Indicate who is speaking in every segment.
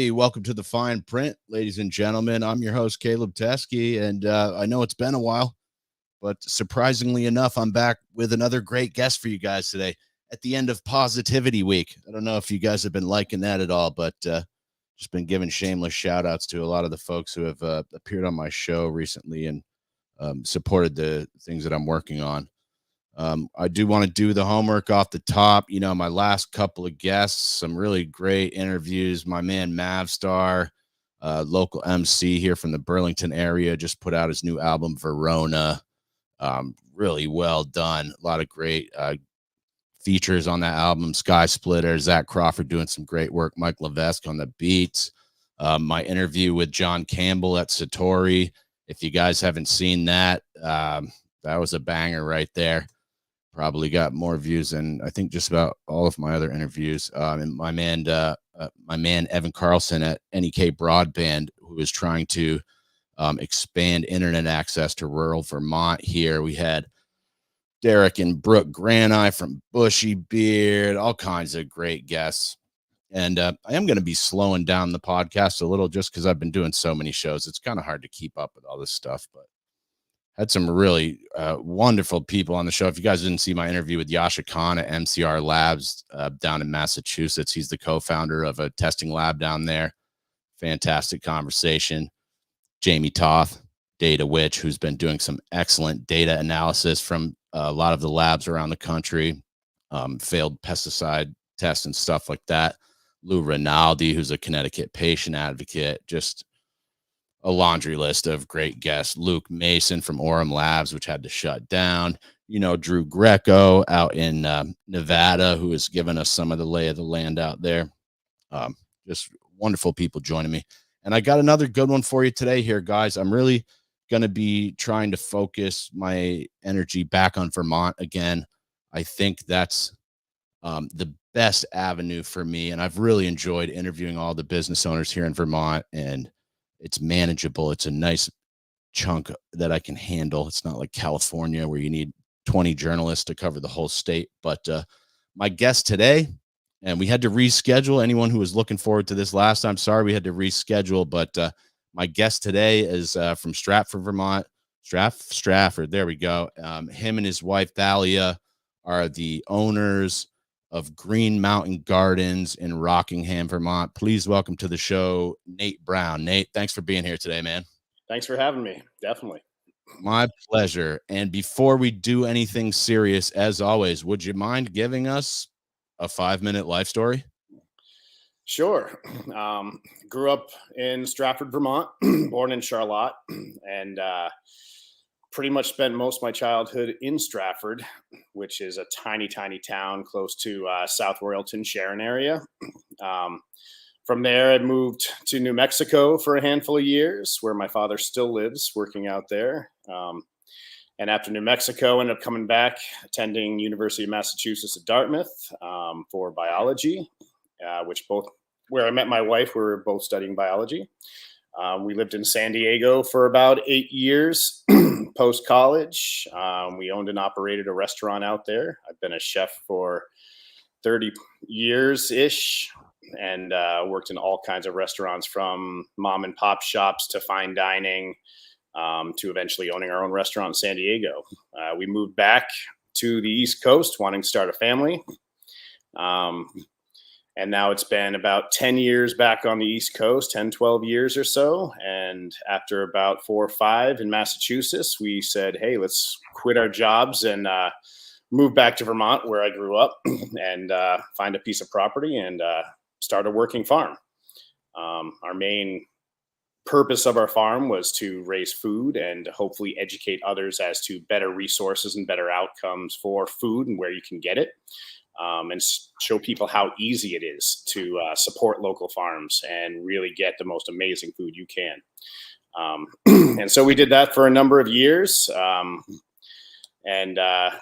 Speaker 1: Hey, welcome to the Fine Print, ladies and gentlemen. I'm your host, Caleb Teskey, and I know it's been a while, but surprisingly enough, I'm back with another great guest for you guys today at the end of Positivity Week. I don't know if you guys have been liking that at all, but just been giving shameless shout outs to a lot of the folks who have appeared on my show recently and supported the things that I'm working on. I do want to do the homework off the top. You know, my last couple of guests, some really great interviews. My man Mavstar, local MC here from the Burlington area, just put out his new album, Verona. Really well done. A lot of great features on that album. Sky Splitter, Zach Crawford doing some great work. Mike Levesque on the beats. My interview with John Campbell at Satori. If you guys haven't seen that, that was a banger right there. Probably got more views than I think just about all of my other interviews. And my man Evan Carlson at NEK Broadband, who is trying to expand internet access to rural Vermont. Here we had Derek and Brooke Granai from Bushy Beard, all kinds of great guests. And I am going to be slowing down the podcast a little just because I've been doing so many shows. It's kind of hard to keep up with all this stuff, but had some really wonderful people on the show. If you guys didn't see my interview with Yasha Khan at MCR Labs down in Massachusetts, he's the co-founder of a testing lab down there. Fantastic conversation. Jamie Toth, Data Witch, who's been doing some excellent data analysis from a lot of the labs around the country, failed pesticide tests and stuff like that. Lou Rinaldi, who's a Connecticut patient advocate, just a laundry list of great guests. Luke Mason from Orem Labs, which had to shut down. You know, Drew Greco out in Nevada, who has given us some of the lay of the land out there. Just wonderful people joining me. And I got another good one for you today here, guys. I'm really going to be trying to focus my energy back on Vermont again. I think that's the best avenue for me. And I've really enjoyed interviewing all the business owners here in Vermont, and it's manageable. It's a nice chunk that I can handle. It's not like California where you need 20 journalists to cover the whole state. But my guest today, and we had to reschedule. Anyone who was looking forward to this last time, sorry we had to reschedule. But my guest today is from Stratford, Vermont. Stratford, there we go. Him and his wife, Thalia, are the owners of Green Mountain Gardens in Rockingham, Vermont. Please welcome to the show, Nate Brown. Nate, thanks for being here today, man.
Speaker 2: Thanks for having me. Definitely.
Speaker 1: My pleasure. And before we do anything serious, as always, would you mind giving us a 5-minute life story?
Speaker 2: Sure. Grew up in Stratford, Vermont, born in Charlotte, and pretty much spent most of my childhood in Stratford, which is a tiny, tiny town close to South Royalton, Sharon area. From there, I moved to New Mexico for a handful of years, where my father still lives, working out there. And after New Mexico, ended up coming back, attending University of Massachusetts at Dartmouth for biology, where I met my wife. We were both studying biology. We lived in San Diego for about 8 years post-college. We owned and operated a restaurant out there. I've been a chef for 30 years-ish and worked in all kinds of restaurants, from mom and pop shops to fine dining, to eventually owning our own restaurant in San Diego. We moved back to the East Coast wanting to start a family. And now it's been about 10 years back on the East Coast, 10, 12 years or so. And after about 4 or 5 in Massachusetts, we said, hey, let's quit our jobs and move back to Vermont, where I grew up, and find a piece of property and start a working farm. Our main purpose of our farm was to raise food and hopefully educate others as to better resources and better outcomes for food and where you can get it. And show people how easy it is to support local farms and really get the most amazing food you can. And so we did that for a number of years, and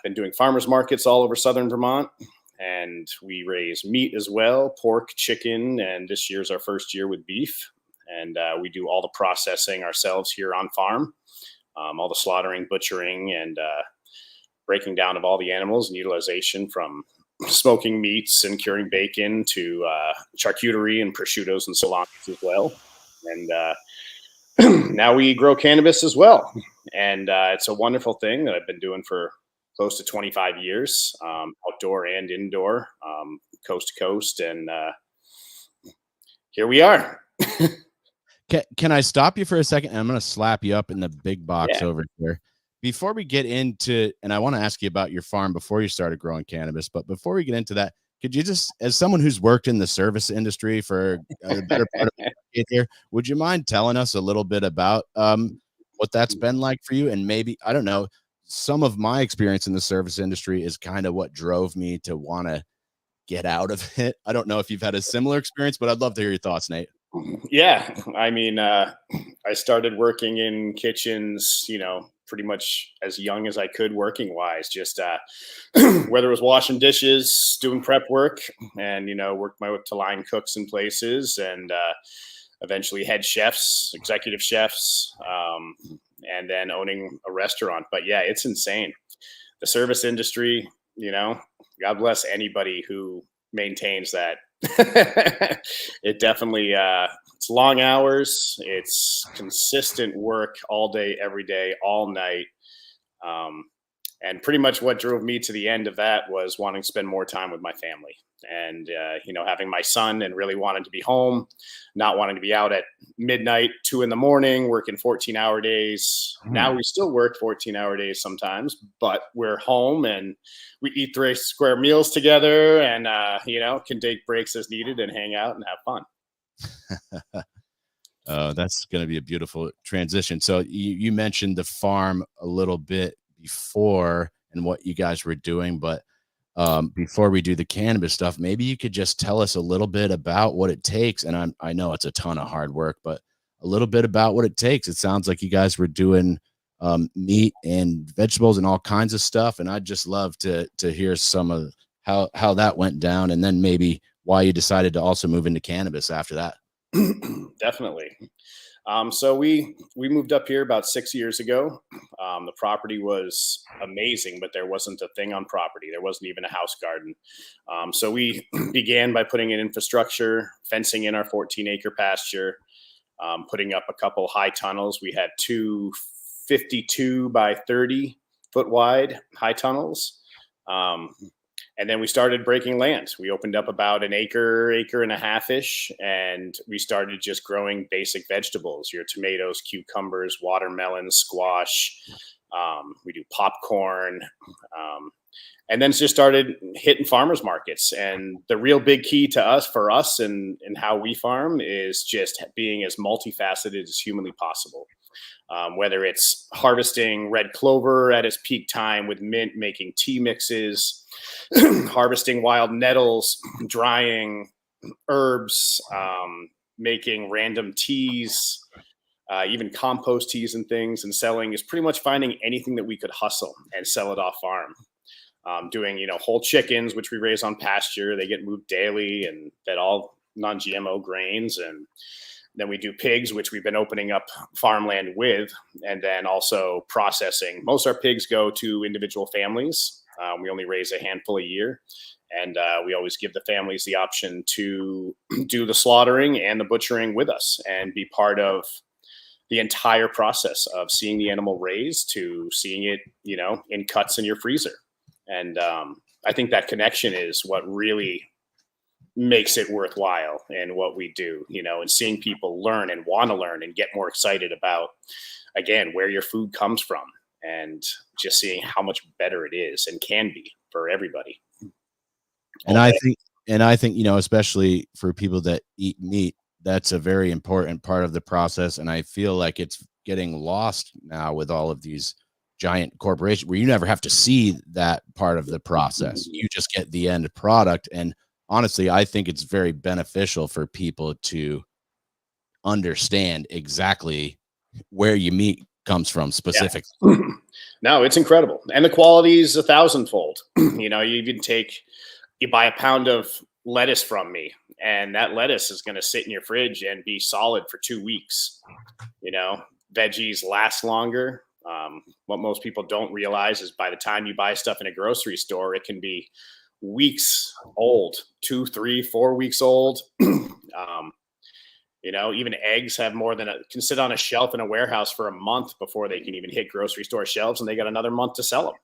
Speaker 2: been doing farmers markets all over southern Vermont. And we raise meat as well, pork, chicken, and this year's our first year with beef. And we do all the processing ourselves here on farm, all the slaughtering, butchering, and breaking down of all the animals and utilization from smoking meats and curing bacon to charcuterie and prosciuttos and salami as well. And now we grow cannabis as well. And it's a wonderful thing that I've been doing for close to 25 years, outdoor and indoor, coast to coast. And here we are.
Speaker 1: Can I stop you for a second? I'm going to slap you up in the big box over here. Before we get into, and I want to ask you about your farm before you started growing cannabis, but before we get into that, could you just, as someone who's worked in the service industry for the better part of a decade here, would you mind telling us a little bit about what that's been like for you? And maybe, I don't know, some of my experience in the service industry is kind of what drove me to want to get out of it. I don't know if you've had a similar experience, but I'd love to hear your thoughts, Nate.
Speaker 2: Yeah. I mean, I started working in kitchens, pretty much as young as I could working wise, just whether it was washing dishes, doing prep work, and, worked my way up to line cooks in places, and eventually head chefs, executive chefs, and then owning a restaurant. But yeah, it's insane. The service industry, God bless anybody who maintains that. It definitely it's long hours, it's consistent work all day, every day, all night, and pretty much what drove me to the end of that was wanting to spend more time with my family, and having my son and really wanting to be home, not wanting to be out at midnight, 2 a.m, working 14-hour days. Now we still work 14-hour days sometimes, but we're home and we eat 3 square meals together, and can take breaks as needed and hang out and have fun.
Speaker 1: That's going to be a beautiful transition. So you mentioned the farm a little bit before and what you guys were doing, but before we do the cannabis stuff, maybe you could just tell us a little bit about what it takes. And I know it's a ton of hard work, but a little bit about what it takes. It sounds like you guys were doing meat and vegetables and all kinds of stuff. And I'd just love to hear some of how that went down, and then maybe why you decided to also move into cannabis after that.
Speaker 2: Definitely. So we moved up here about 6 years ago. The property was amazing, but there wasn't a thing on property. There wasn't even a house garden. So we began by putting in infrastructure, fencing in our 14-acre pasture, putting up a couple high tunnels. We had 2 52 by 30 foot wide high tunnels. And then we started breaking land. We opened up about an acre and a half-ish, and we started just growing basic vegetables, your tomatoes, cucumbers, watermelon, squash. We do popcorn. And then just started hitting farmers markets. And the real big key for us and how we farm is just being as multifaceted as humanly possible. Whether it's harvesting red clover at its peak time with mint, making tea mixes, harvesting wild nettles, drying herbs, making random teas, even compost teas and things, and selling, is pretty much finding anything that we could hustle and sell it off farm. Doing, whole chickens, which we raise on pasture. They get moved daily and fed all non-GMO grains. And then we do pigs, which we've been opening up farmland with, and then also processing. Most of our pigs go to individual families. We only raise a handful a year, and we always give the families the option to do the slaughtering and the butchering with us and be part of the entire process of seeing the animal raised to seeing it, in cuts in your freezer. And I think that connection is what really makes it worthwhile in what we do, and seeing people learn and want to learn and get more excited about, again, where your food comes from, and just seeing how much better it is and can be for everybody.
Speaker 1: And I think, especially for people that eat meat, that's a very important part of the process. And I feel like it's getting lost now with all of these giant corporations where you never have to see that part of the process. You just get the end product. And honestly, I think it's very beneficial for people to understand exactly where your meat comes from specifically.
Speaker 2: Yeah. No, it's incredible. And the quality is 1,000-fold. You buy a pound of lettuce from me, and that lettuce is going to sit in your fridge and be solid for 2 weeks. Veggies last longer. What most people don't realize is by the time you buy stuff in a grocery store, it can be weeks old, 2, 3, 4 weeks old. Even eggs have can sit on a shelf in a warehouse for a month before they can even hit grocery store shelves, and they got another month to sell them.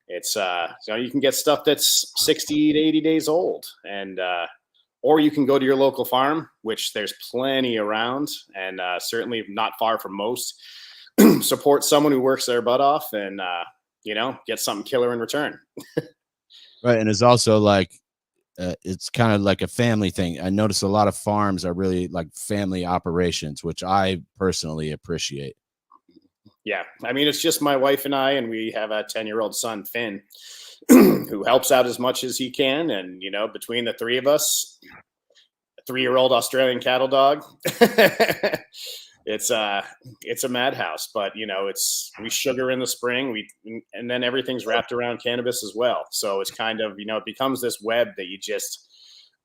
Speaker 2: It's you can get stuff that's 60 to 80 days old, and or you can go to your local farm, which there's plenty around, and certainly not far from most. Support someone who works their butt off, and get something killer in return.
Speaker 1: Right, and it's also like it's kind of like a family thing. I notice a lot of farms are really like family operations, which I personally appreciate.
Speaker 2: Yeah, I mean, it's just my wife and I, and we have a 10-year-old son, Finn, who helps out as much as he can. And, between the three of us, a 3-year-old Australian cattle dog, it's a madhouse. But, we sugar in the spring, and then everything's wrapped around cannabis as well. So it's kind of, it becomes this web that you just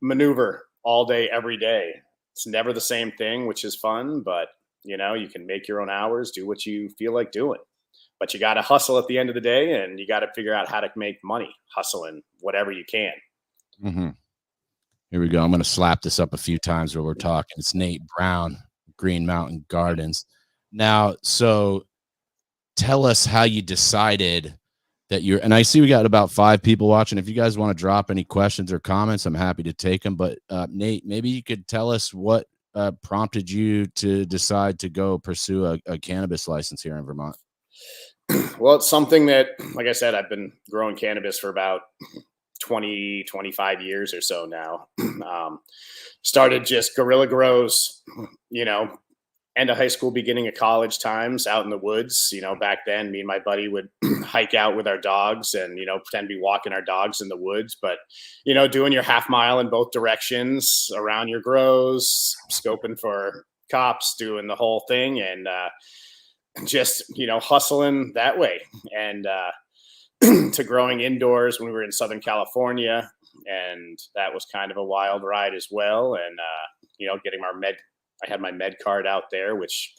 Speaker 2: maneuver all day, every day. It's never the same thing, which is fun, but you can make your own hours, do what you feel like doing, but you got to hustle at the end of the day, and you got to figure out how to make money hustling whatever you can.
Speaker 1: Mm-hmm. Here we go. I'm going to slap this up a few times while we're talking. It's Nate Brown, Green Mountain Gardens. Now, so tell us how you decided that and I see we got about 5 people watching. If you guys want to drop any questions or comments, I'm happy to take them. But Nate, maybe you could tell us what prompted you to decide to go pursue a cannabis license here in Vermont?
Speaker 2: Well, it's something that, like I said, I've been growing cannabis for about 20, 25 years or so now. Started just guerrilla grows, end of high school, beginning of college times out in the woods. Back then, me and my buddy would hike out with our dogs and, pretend to be walking our dogs in the woods. But, doing your half mile in both directions around your grows, scoping for cops, doing the whole thing, and just, hustling that way. And to growing indoors when we were in Southern California. And that was kind of a wild ride as well. And, getting I had my med card out there, which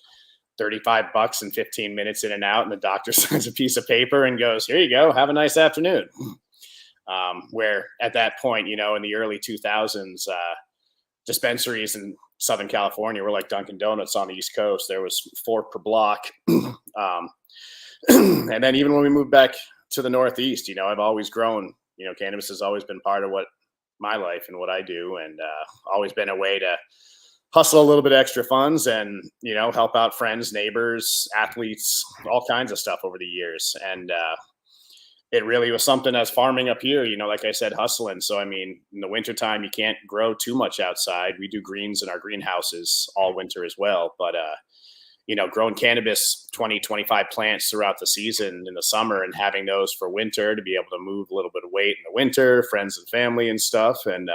Speaker 2: $35 and 15 minutes in and out. And the doctor signs a piece of paper and goes, "Here you go. Have a nice afternoon." Where at that point, in the early 2000s, dispensaries in Southern California were like Dunkin' Donuts on the East Coast. There was 4 per block. And then even when we moved back to the Northeast, I've always grown, cannabis has always been part of my life and what I do. And always been a way to hustle a little bit of extra funds and, help out friends, neighbors, athletes, all kinds of stuff over the years. And it really was something as farming up here, like I said, hustling. So, I mean, in the wintertime, you can't grow too much outside. We do greens in our greenhouses all winter as well. But, growing cannabis, 20, 25 plants throughout the season in the summer and having those for winter to be able to move a little bit of weight in the winter, friends and family and stuff. And,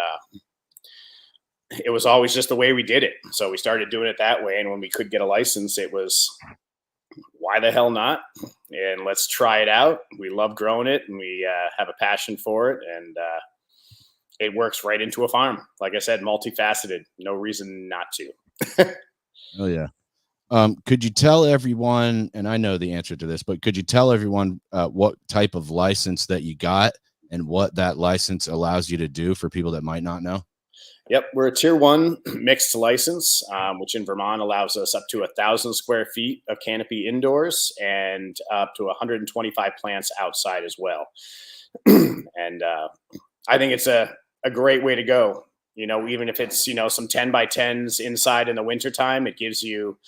Speaker 2: it was always just the way we did it. So we started doing it that way. And when we could get a license, it was, why the hell not? And let's try it out. We love growing it, and we have a passion for it. And it works right into a farm. Like I said, multifaceted, no reason not to.
Speaker 1: Oh yeah. Could you tell everyone, and I know the answer to this, but could you tell everyone what type of license that you got and what that license allows you to do for people that might not know?
Speaker 2: Yep, we're a tier 1 mixed license, which in Vermont allows us up to 1,000 square feet of canopy indoors and up to 125 plants outside as well. And I think it's a great way to go. Even if it's, some 10 by 10s inside in the wintertime, it gives you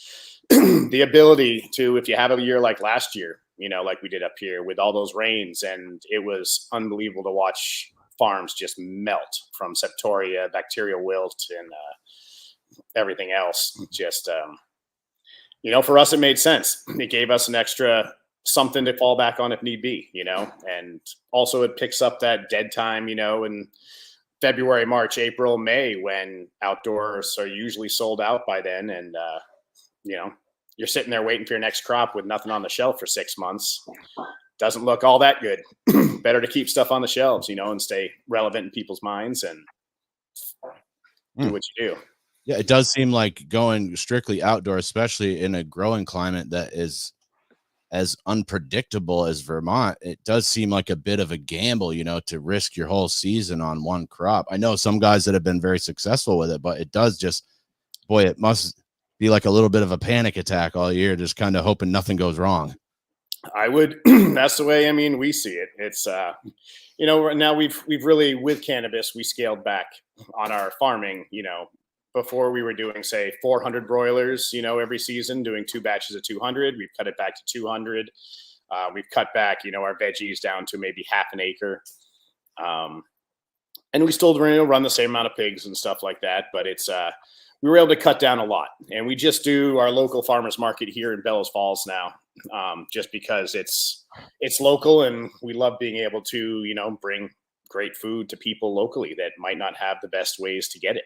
Speaker 2: the ability to, if you have a year like last year, like we did up here with all those rains, and it was unbelievable to watch farms just melt from septoria, bacterial wilt, and everything else. Just, for us, it made sense. It gave us an extra something to fall back on if need be, and also it picks up that dead time, in February, March, April, May, when outdoors are usually sold out by then. And, you're sitting there waiting for your next crop with nothing on the shelf for 6 months. Doesn't look all that good. Better to keep stuff on the shelves, and stay relevant in people's minds and do what you do.
Speaker 1: Yeah, it does seem like going strictly outdoor, especially in a growing climate that is as unpredictable as Vermont, it does seem like a bit of a gamble, to risk your whole season on one crop. I know some guys that have been very successful with it, but it does just, boy, it must be like a little bit of a panic attack all year, just kind of hoping nothing goes wrong.
Speaker 2: I would, that's the way, we see it. It's, now we've really, with cannabis, we scaled back on our farming, before we were doing, say, 400 broilers, every season, doing 2 batches of 200. We've cut it back to 200. We've cut back, our veggies down to maybe half an acre. And we still run the same amount of pigs and stuff like that. But it's, we were able to cut down a lot. And we just do our local farmers market here in Bellows Falls now, just because it's local, and we love being able to, bring great food to people locally that might not have the best ways to get it.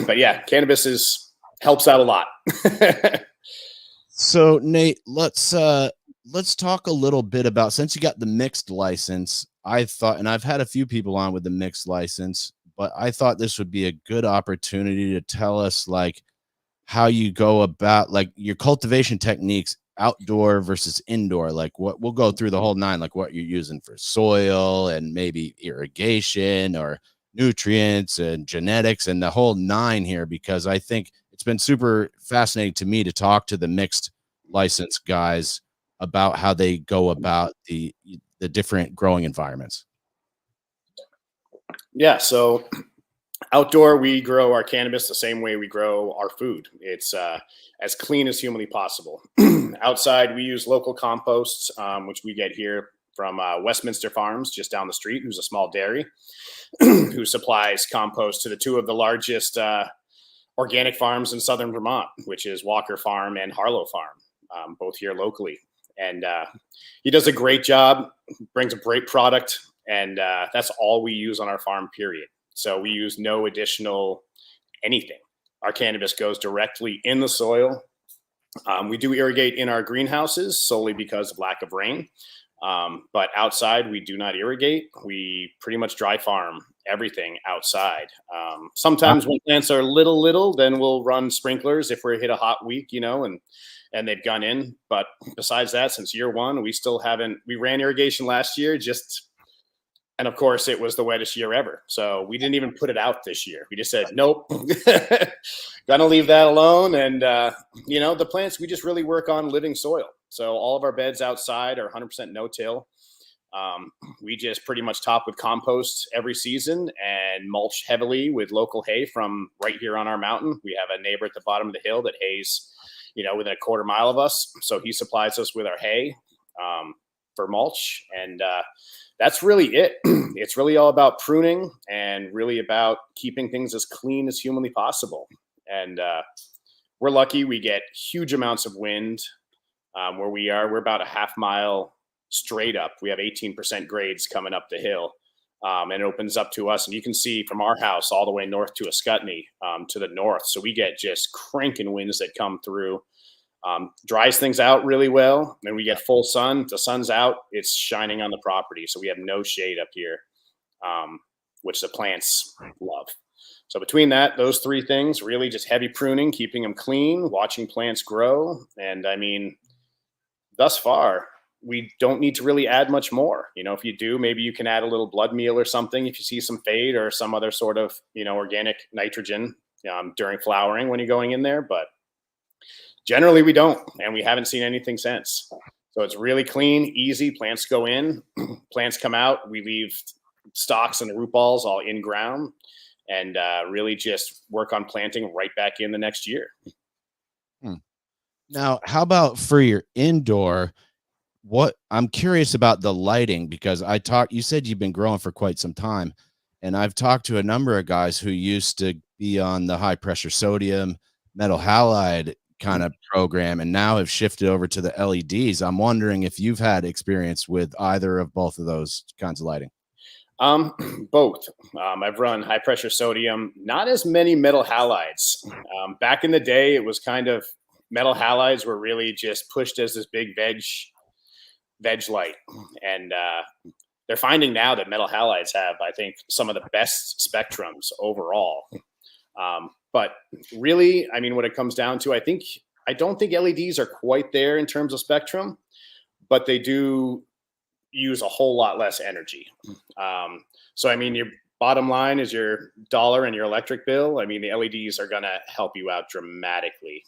Speaker 2: But yeah, cannabis helps out a lot.
Speaker 1: So Nate, let's talk a little bit about, since you got the mixed license, I thought, and I've had a few people on with the mixed license, but I thought this would be a good opportunity to tell us like how you go about like your cultivation techniques, outdoor versus indoor. Like what, we'll go through the whole nine, like what you're using for soil and maybe irrigation or nutrients and genetics and the whole nine here, because I think it's been super fascinating to me to talk to the mixed license guys about how they go about the different growing environments.
Speaker 2: Yeah. So outdoor, we grow our cannabis the same way we grow our food. It's as clean as humanly possible. Outside, we use local composts, which we get here from Westminster Farms, just down the street, who's a small dairy, who supplies compost to the 2 of the largest organic farms in southern Vermont, which is Walker Farm and Harlow Farm, both here locally. And he does a great job, brings a great product, and that's all we use on our farm, period. So we use no additional anything. Our cannabis goes directly in the soil. We do irrigate in our greenhouses solely because of lack of rain. But outside, we do not irrigate. We pretty much dry farm everything outside. Sometimes when plants are little, then we'll run sprinklers if we hit a hot week, and they've gone in. But besides that, since year one, we still haven't. We ran irrigation last year, and of course, it was the wettest year ever. So we didn't even put it out this year. We just said, nope, gonna leave that alone. And, the plants, we just really work on living soil. So all of our beds outside are 100% no-till. We just pretty much top with compost every season and mulch heavily with local hay from right here on our mountain. We have a neighbor at the bottom of the hill that hays, within a quarter mile of us. So he supplies us with our hay for mulch. And that's really it. It's really all about pruning and really about keeping things as clean as humanly possible. And we're lucky we get huge amounts of wind where we are. We're about a half mile straight up. We have 18% grades coming up the hill, and it opens up to us. And you can see from our house all the way north to Ascutney to the north. So we get just cranking winds that come through. Dries things out really well, and we get full sun. The sun's out, it's shining on the property, so we have no shade up here, which the plants love. So between those 3 things, really just heavy pruning, keeping them clean, watching plants grow. And thus far, we don't need to really add much more. If you do, maybe you can add a little blood meal or something if you see some fade or some other sort of organic nitrogen during flowering when you're going in there. But generally, we don't, and we haven't seen anything since. So it's really clean, easy. Plants go in, plants come out. We leave stalks and the root balls all in ground, and really just work on planting right back in the next year.
Speaker 1: Now, how about for your indoor? What I'm curious about the lighting, because you said you've been growing for quite some time, and I've talked to a number of guys who used to be on the high pressure sodium metal halide kind of program and now have shifted over to the LEDs. I'm wondering if you've had experience with either of both of those kinds of lighting.
Speaker 2: Both. I've run high pressure sodium, not as many metal halides. Back in the day, it was kind of metal halides were really just pushed as this big veg light. And they're finding now that metal halides have, I think, some of the best spectrums overall. But really, when it comes down to, I think I don't think LEDs are quite there in terms of spectrum, but they do use a whole lot less energy. So I mean, your bottom line is your dollar and your electric bill. I mean, the LEDs are going to help you out dramatically.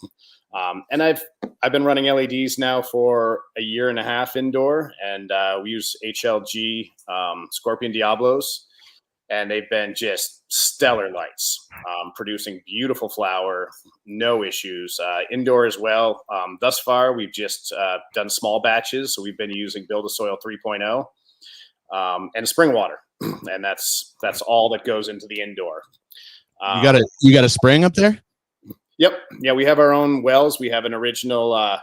Speaker 2: And I've been running LEDs now for a year and a half indoor, and we use HLG Scorpion Diablos, and they've been just stellar lights, producing beautiful flower, no issues. Indoor as well. Thus far, we've just done small batches, so we've been using Build a Soil 3.0 and spring water, and that's all that goes into the indoor.
Speaker 1: You got a spring up there?
Speaker 2: Yep. Yeah, we have our own wells. We have an original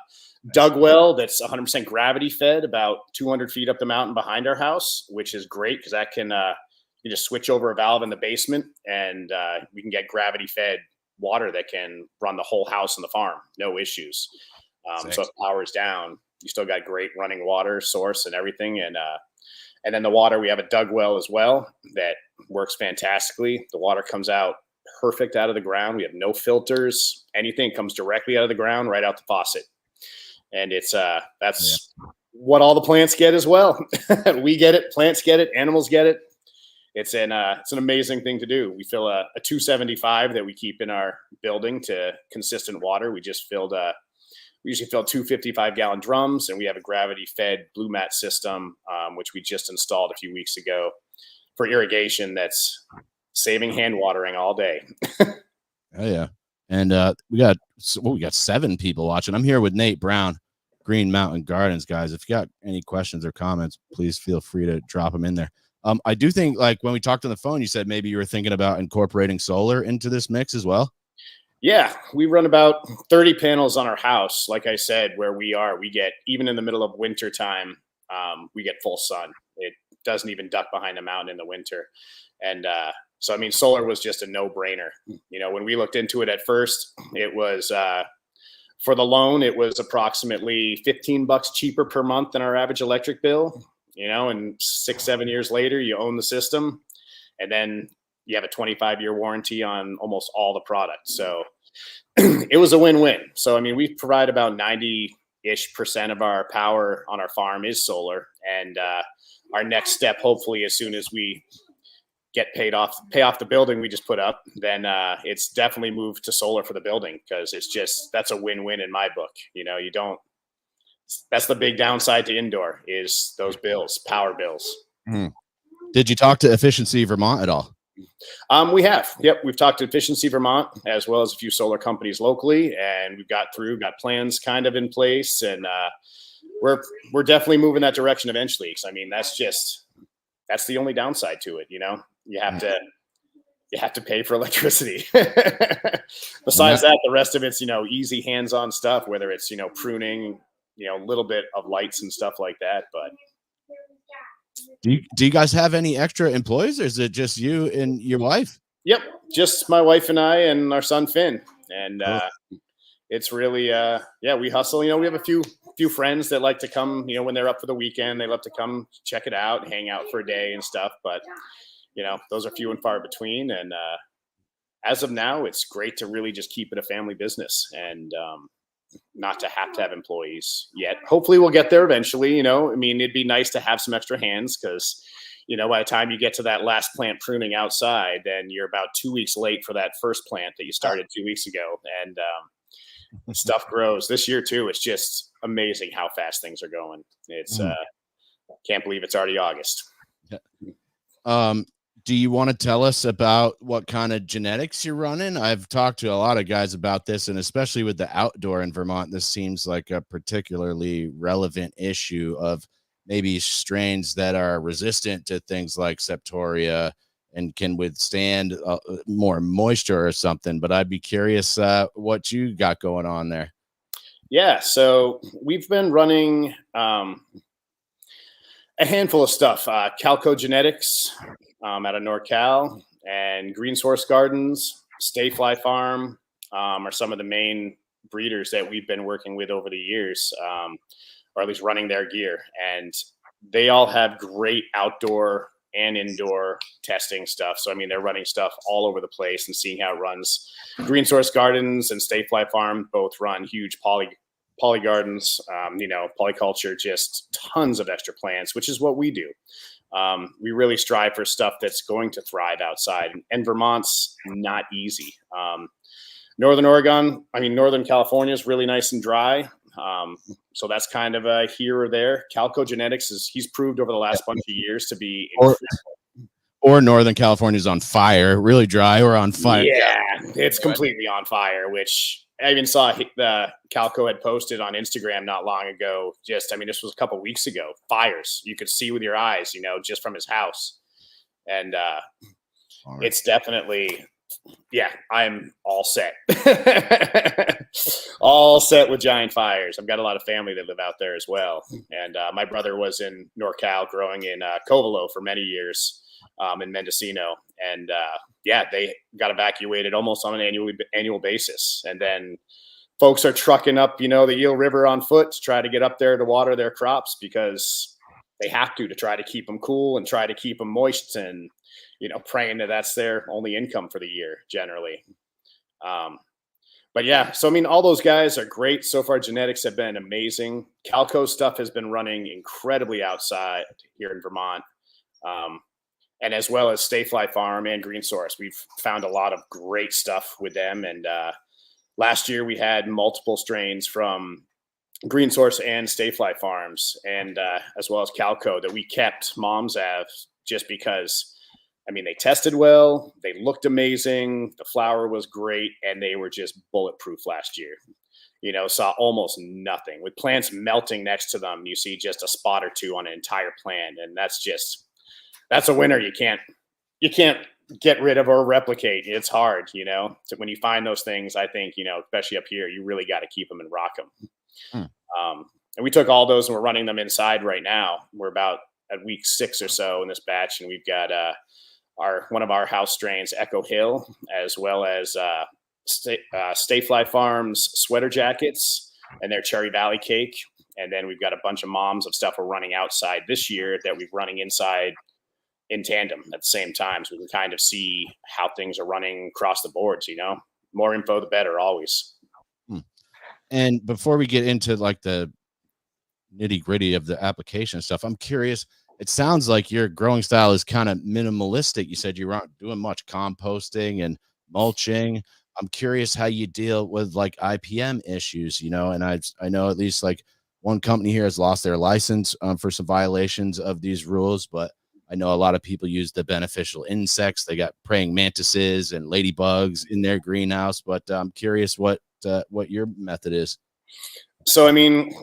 Speaker 2: dug well that's 100% gravity fed, about 200 feet up the mountain behind our house, which is great because that can you just switch over a valve in the basement, and we can get gravity fed water that can run the whole house and the farm, no issues. So if power's down, you still got great running water source and everything. And then the water, we have a dug well as well that works fantastically. The water comes out perfect out of the ground. We have no filters. Anything comes directly out of the ground, right out the faucet. And it's that's what all the plants get as well. We get it, plants get it, animals get it. It's an amazing thing to do. We fill a 275 that we keep in our building to consistent water. We usually fill 255-gallon drums, and we have a gravity-fed blue mat system, which we just installed a few weeks ago for irrigation. That's saving hand watering all day.
Speaker 1: Oh yeah, and we got 7 people watching. I'm here with Nate Brown, Green Mountain Gardens, guys. If you got any questions or comments, please feel free to drop them in there. I do think, like, when we talked on the phone, you said maybe you were thinking about incorporating solar into this mix as well.
Speaker 2: Yeah, we run about 30 panels on our house. Like I said, where we get, even in the middle of winter time, we get full sun. It doesn't even duck behind a mountain in the winter. And so, I mean, solar was just a no-brainer. You know, when we looked into it at first, it was for the loan, it was approximately $15 cheaper per month than our average electric bill. You know, and 6-7 years later, you own the system, and then you have a 25-year warranty on almost all the products. So it was a win-win. So, I mean, we provide about 90-ish% of our power on our farm is solar. And our next step, hopefully, as soon as we pay off the building we just put up, then it's definitely moved to solar for the building, because that's a win-win in my book. You know, that's the big downside to indoor is those bills, power bills.
Speaker 1: Mm. Did you talk to Efficiency Vermont at all?
Speaker 2: We have. Yep. We've talked to Efficiency Vermont as well as a few solar companies locally, and we've got plans kind of in place, and we're definitely moving that direction eventually. Because I mean, that's the only downside to it. You know, you have to pay for electricity. Besides that, the rest of it's, you know, easy hands-on stuff, whether it's, you know, pruning, you know, a little bit of lights and stuff like that. But
Speaker 1: do you guys have any extra employees, or is it just you and your wife?
Speaker 2: Yep, just my wife and I and our son Finn. And it's really we hustle. You know, we have a few friends that like to come, you know, when they're up for the weekend, they love to come check it out, hang out for a day and stuff. But you know, those are few and far between. And as of now, it's great to really just keep it a family business, and not to have employees yet. Hopefully we'll get there eventually. You know, I mean, it'd be nice to have some extra hands, because, you know, by the time you get to that last plant pruning outside, then you're about 2 weeks late for that first plant that you started 2 weeks ago. And stuff grows this year too. It's just amazing how fast things are going. It's can't believe it's already August.
Speaker 1: Do you want to tell us about what kind of genetics you're running? I've talked to a lot of guys about this, and especially with the outdoor in Vermont, this seems like a particularly relevant issue of maybe strains that are resistant to things like septoria and can withstand more moisture or something. But I'd be curious what you got going on there.
Speaker 2: Yeah, so we've been running a handful of stuff. Calco Genetics out of NorCal, and Green Source Gardens, Stayfly Farm are some of the main breeders that we've been working with over the years, or at least running their gear. And they all have great outdoor and indoor testing stuff. So, I mean, they're running stuff all over the place and seeing how it runs. Green Source Gardens and Stay Fly Farm both run huge poly gardens, polyculture, just tons of extra plants, which is what we do. We really strive for stuff that's going to thrive outside, and Vermont's not easy. Northern California is really nice and dry. So that's kind of a here or there. Calco Genetics he's proved over the last bunch of years to be incredible.
Speaker 1: Or Northern California is on fire, really dry or on fire.
Speaker 2: Yeah, it's completely on fire, which I even saw the Calco had posted on Instagram not long ago. This was a couple of weeks ago. Fires you could see with your eyes, just from his house. And it's definitely, I'm all set. All set with giant fires. I've got a lot of family that live out there as well. And my brother was in NorCal growing in Covelo for many years. In Mendocino, and they got evacuated almost on an annual basis. And then folks are trucking up, the Eel River on foot to try to get up there to water their crops because they have to try to keep them cool and try to keep them moist, and praying that that's their only income for the year generally. All those guys are great so far. Genetics have been amazing. Calco stuff has been running incredibly outside here in Vermont. And as well as Stay Fly Farm and Green Source. We've found a lot of great stuff with them. And last year we had multiple strains from Green Source and Stay Fly Farms, and as well as Calco that we kept Moms Ave just because, they tested well, they looked amazing, the flower was great, and they were just bulletproof last year. Saw almost nothing. With plants melting next to them, you see just a spot or two on an entire plant, and that's a winner you can't get rid of or replicate. It's hard, So when you find those things, I think, especially up here, you really got to keep them and rock them. And we took all those and we're running them inside right now. We're about at week 6 or so in this batch. And we've got one of our house strains, Echo Hill, as well as Stay Fly Farms sweater jackets and their Cherry Valley cake. And then we've got a bunch of moms of stuff we're running outside this year that we're running inside in tandem at the same time, so we can kind of see how things are running across the boards. More info the better always.
Speaker 1: And before we get into like the nitty gritty of the application stuff, I'm curious, it sounds like your growing style is kind of minimalistic. You said you aren't doing much composting and mulching. I'm curious how you deal with like IPM issues, and I know at least like one company here has lost their license for some violations of these rules, but I know a lot of people use the beneficial insects. They got praying mantises and ladybugs in their greenhouse, but I'm curious what your method is.
Speaker 2: So,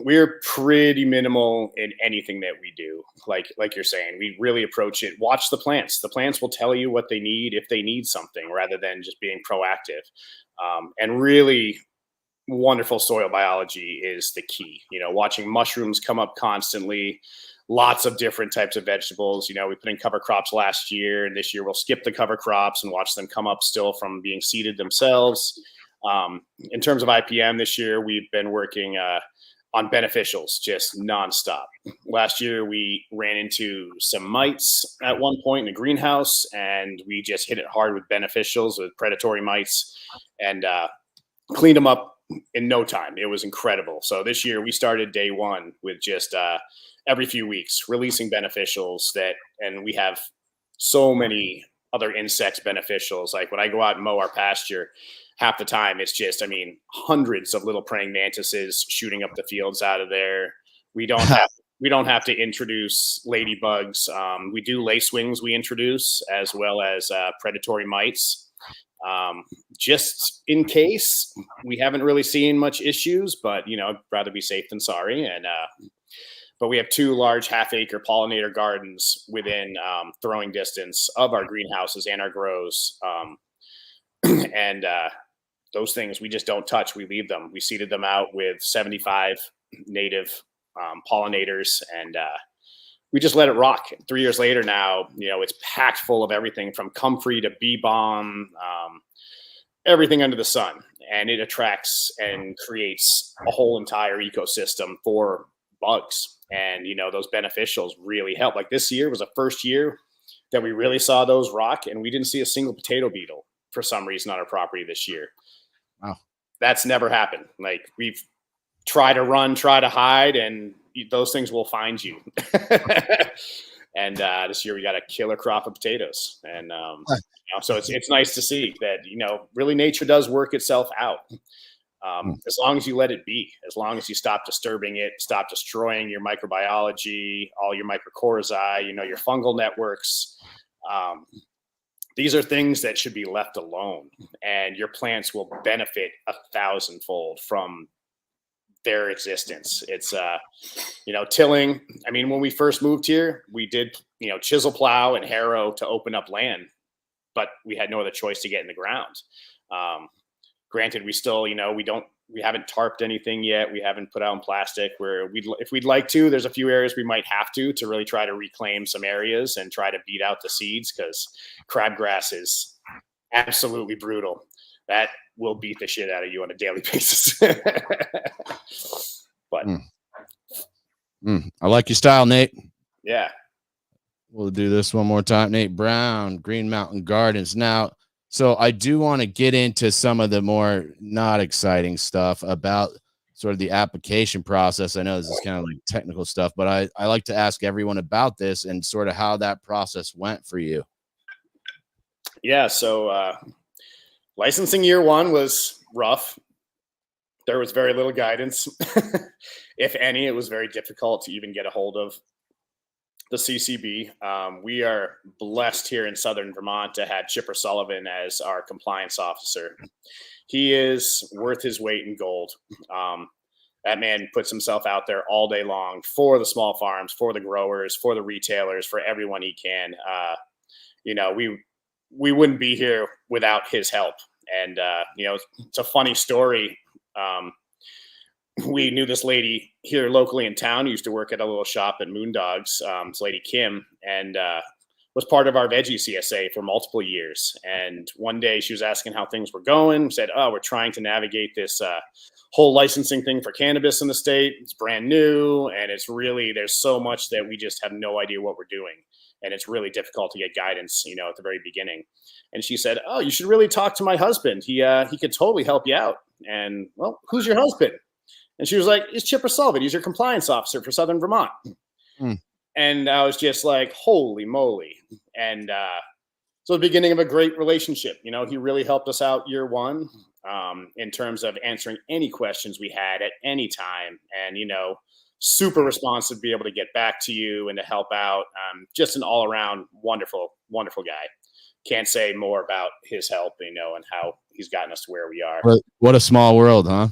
Speaker 2: we're pretty minimal in anything that we do. Like you're saying, we really approach it. Watch the plants. The plants will tell you what they need if they need something, rather than just being proactive. And really wonderful soil biology is the key. Watching mushrooms come up constantly. Lots of different types of vegetables. We put in cover crops last year, and this year we'll skip the cover crops and watch them come up still from being seeded themselves. In terms of IPM this year, we've been working on beneficials just nonstop. Last year, we ran into some mites at one point in the greenhouse, and we just hit it hard with beneficials, with predatory mites, and cleaned them up in no time. It was incredible. So this year we started day one with just every few weeks releasing beneficials and we have so many other insects beneficials. Like when I go out and mow our pasture, half the time it's just, hundreds of little praying mantises shooting up the fields out of there. We don't have to introduce ladybugs. We do lacewings we introduce, as well as predatory mites. Just in case. We haven't really seen much issues, but I'd rather be safe than sorry. And but we have 2 large half-acre pollinator gardens within throwing distance of our greenhouses and our grows. And those things we just don't touch. We leave them. We seeded them out with 75 native pollinators, and we just let it rock. 3 years later now, it's packed full of everything from comfrey to bee balm, everything under the sun. And it attracts and creates a whole entire ecosystem for bugs. And, those beneficials really help. Like this year was the first year that we really saw those rock, and we didn't see a single potato beetle for some reason on our property this year.
Speaker 1: Wow.
Speaker 2: That's never happened. Like, we've tried to run, try to hide, and those things will find you. And this year we got a killer crop of potatoes, and so it's nice to see that really nature does work itself out. As long as you let it be, as long as you stop disturbing it, stop destroying your microbiology, all your mycorrhizae, your fungal networks. These are things that should be left alone, and your plants will benefit 1,000-fold from their existence. It's tilling. I mean, when we first moved here, we did chisel plow and harrow to open up land, but we had no other choice to get in the ground. Granted, we still we haven't tarped anything yet. We haven't put out in plastic. If we'd like to, there's a few areas we might have to really try to reclaim some areas and try to beat out the seeds, because crabgrass is absolutely brutal. That will beat the shit out of you on a daily basis. But
Speaker 1: I like your style, Nate.
Speaker 2: Yeah.
Speaker 1: We'll do this one more time. Nate Brown, Green Mountain Gardens. Now, so I do want to get into some of the more not exciting stuff about sort of the application process. I know this is kind of like technical stuff, but I like to ask everyone about this and sort of how that process went for you.
Speaker 2: Yeah. So licensing year one was rough. There was very little guidance. If any, it was very difficult to even get a hold of the CCB. We are blessed here in Southern Vermont to have Chipper Sullivan as our compliance officer. He is worth his weight in gold. That man puts himself out there all day long for the small farms, for the growers, for the retailers, for everyone he can. We wouldn't be here without his help. And, it's a funny story. We knew this lady here locally in town who used to work at a little shop at Moondogs, this lady Kim, and was part of our veggie CSA for multiple years. And one day she was asking how things were going, said, "Oh, we're trying to navigate this whole licensing thing for cannabis in the state. It's brand new, and it's really, there's so much that we just have no idea what we're doing. And it's really difficult to get guidance, at the very beginning." And she said, "Oh, you should really talk to my husband. He could totally help you out." And, "Well, who's your husband?" And she was like, "It's Chipper Sullivan. He's your compliance officer for Southern Vermont." And I was just like, holy moly. And so the beginning of a great relationship. He really helped us out year one in terms of answering any questions we had at any time. And, super responsive, be able to get back to you and to help out. Just an all around wonderful, wonderful guy. Can't say more about his help, and how he's gotten us to where we are.
Speaker 1: What a small world, huh?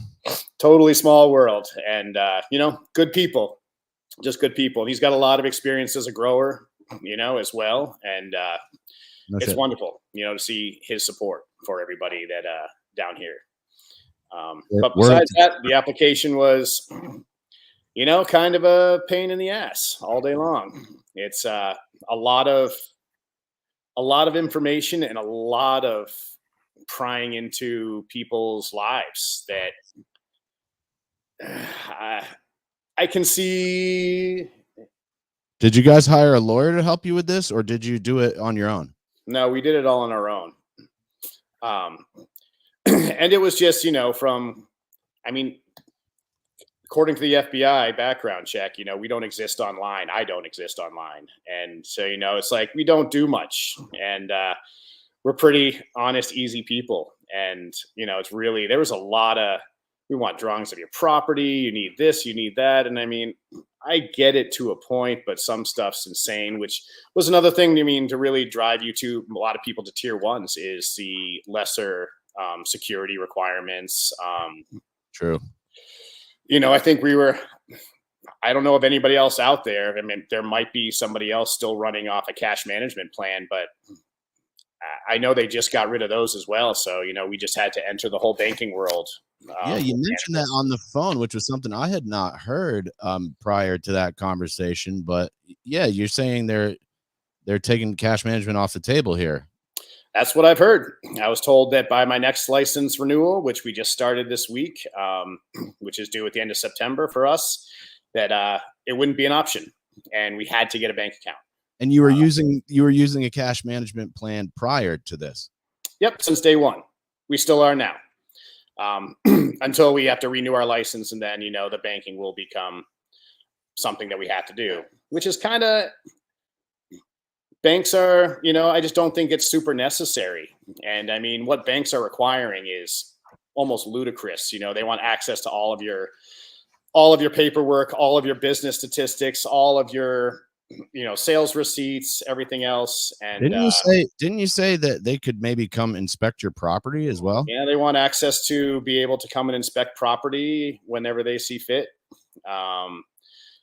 Speaker 2: Totally small world. And, good people, just good people. He's got a lot of experience as a grower, as well. And it's wonderful, to see his support for everybody that down here. But besides that, the application was, kind of a pain in the ass all day long. It's a lot of information and a lot of prying into people's lives that I can see.
Speaker 1: Did you guys hire a lawyer to help you with this, or did you do it on your own?
Speaker 2: No, we did it all on our own. And it was just, according to the FBI background check, we don't exist online. I don't exist online. And so, it's like, we don't do much. And we're pretty honest, easy people. And, it's really, there was a lot of, we want drawings of your property. You need this, you need that. And I get it to a point, but some stuff's insane, which was another thing, to really drive you to, a lot of people to tier ones, is the lesser security requirements.
Speaker 1: True.
Speaker 2: I think I don't know of anybody else out there. There might be somebody else still running off a cash management plan, but I know they just got rid of those as well. So, we just had to enter the whole banking world.
Speaker 1: Yeah, you mentioned that on the phone, which was something I had not heard prior to that conversation. But yeah, you're saying they're taking cash management off the table here.
Speaker 2: That's what I've heard. I was told that by my next license renewal, which we just started this week, which is due at the end of September for us, that it wouldn't be an option, and we had to get a bank account.
Speaker 1: And you were using a cash management plan prior to this.
Speaker 2: Yep, since day one. We still are now. Until we have to renew our license, and then the banking will become something that we have to do, which is kind of, banks are, I just don't think it's super necessary. And I mean, what banks are requiring is almost ludicrous. They want access to all of your paperwork, all of your business statistics, all of your sales receipts, everything else. And
Speaker 1: didn't you say that they could maybe come inspect your property as well?
Speaker 2: Yeah, they want access to be able to come and inspect property whenever they see fit.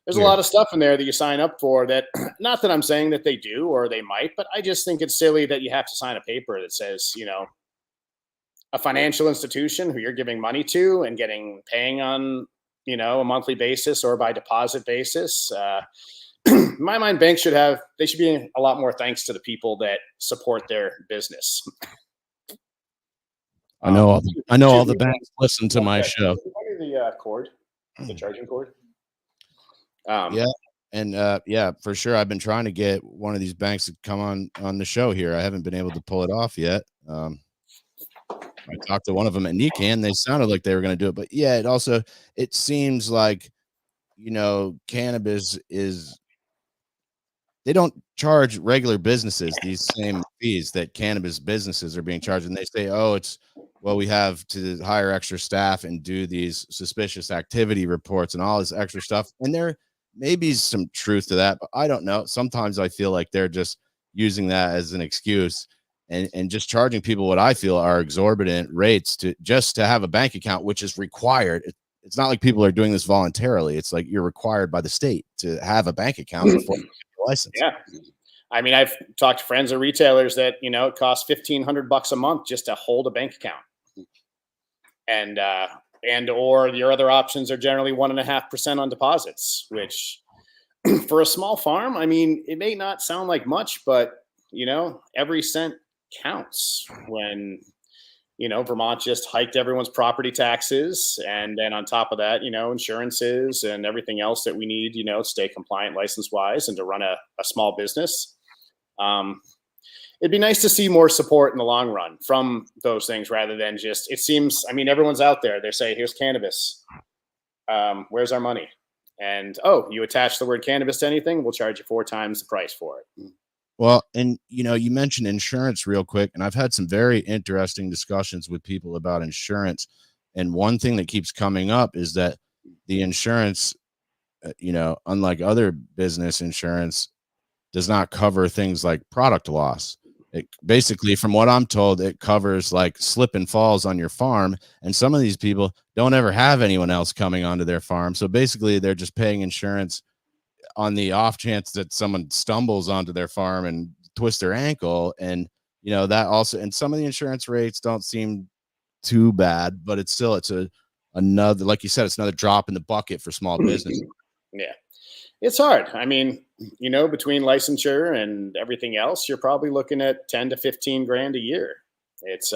Speaker 2: There's a lot of stuff in there that you sign up for that, not that I'm saying that they do or they might, but I just think it's silly that you have to sign a paper that says, a financial institution who you're giving money to and paying on, a monthly basis or by deposit basis. In my mind, banks should be being a lot more thanks to the people that support their business.
Speaker 1: I know all the banks listen to my show.
Speaker 2: The cord, the charging cord.
Speaker 1: Yeah. And yeah, for sure. I've been trying to get one of these banks to come on the show here. I haven't been able to pull it off yet. I talked to one of them at NECAN. They sounded like they were going to do it, but yeah, it seems like, cannabis they don't charge regular businesses these same fees that cannabis businesses are being charged. And they say, we have to hire extra staff and do these suspicious activity reports and all this extra stuff. And there may be some truth to that, but I don't know. Sometimes I feel like they're just using that as an excuse and just charging people what I feel are exorbitant rates to have a bank account, which is required. It's not like people are doing this voluntarily. It's like you're required by the state to have a bank account before you get your license.
Speaker 2: Yeah. I mean, I've talked to friends of retailers that, it costs $1,500 a month just to hold a bank account. And or your other options are generally 1.5% on deposits, which for a small farm, I mean, it may not sound like much, but every cent counts when, Vermont just hiked everyone's property taxes. And then on top of that, insurances and everything else that we need, to stay compliant license wise and to run a small business. It'd be nice to see more support in the long run from those things rather than just, it seems, I mean, everyone's out there. They say, here's cannabis. Where's our money? And, you attach the word cannabis to anything, we'll charge you 4 times the price for it.
Speaker 1: Well, and you mentioned insurance real quick, and I've had some very interesting discussions with people about insurance. And one thing that keeps coming up is that the insurance, unlike other business insurance, does not cover things like product loss. It basically, from what I'm told, it covers like slip and falls on your farm. And some of these people don't ever have anyone else coming onto their farm. So basically, they're just paying insurance on the off chance that someone stumbles onto their farm and twists their ankle. And, that also, and some of the insurance rates don't seem too bad, but it's another, like you said, it's another drop in the bucket for small business.
Speaker 2: Yeah. It's hard. I mean, between licensure and everything else, you're probably looking at 10 to 15 grand a year. It's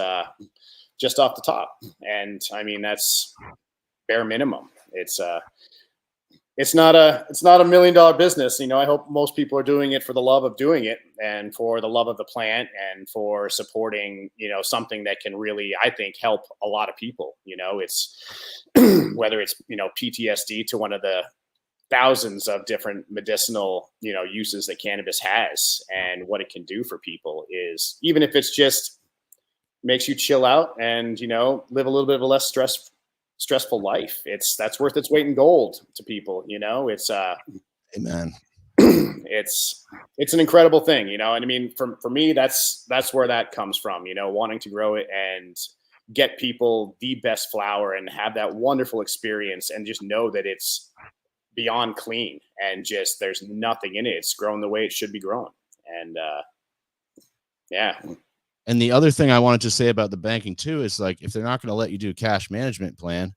Speaker 2: just off the top. And I mean, that's bare minimum. It's not a $1 million business. I hope most people are doing it for the love of doing it and for the love of the plant and for supporting, something that can really, I think, help a lot of people. It's whether it's, PTSD to one of the thousands of different medicinal, uses that cannabis has, and what it can do for people is, even if it's just makes you chill out and, live a little bit of a less stressful life. That's worth its weight in gold to people. It's
Speaker 1: Amen.
Speaker 2: It's an incredible thing, and I mean, for me, that's where that comes from, wanting to grow it and get people the best flower and have that wonderful experience and just know that it's beyond clean and just there's nothing in it. It's grown the way it should be grown. And yeah.
Speaker 1: And the other thing I wanted to say about the banking too is, like, if they're not going to let you do cash management plan,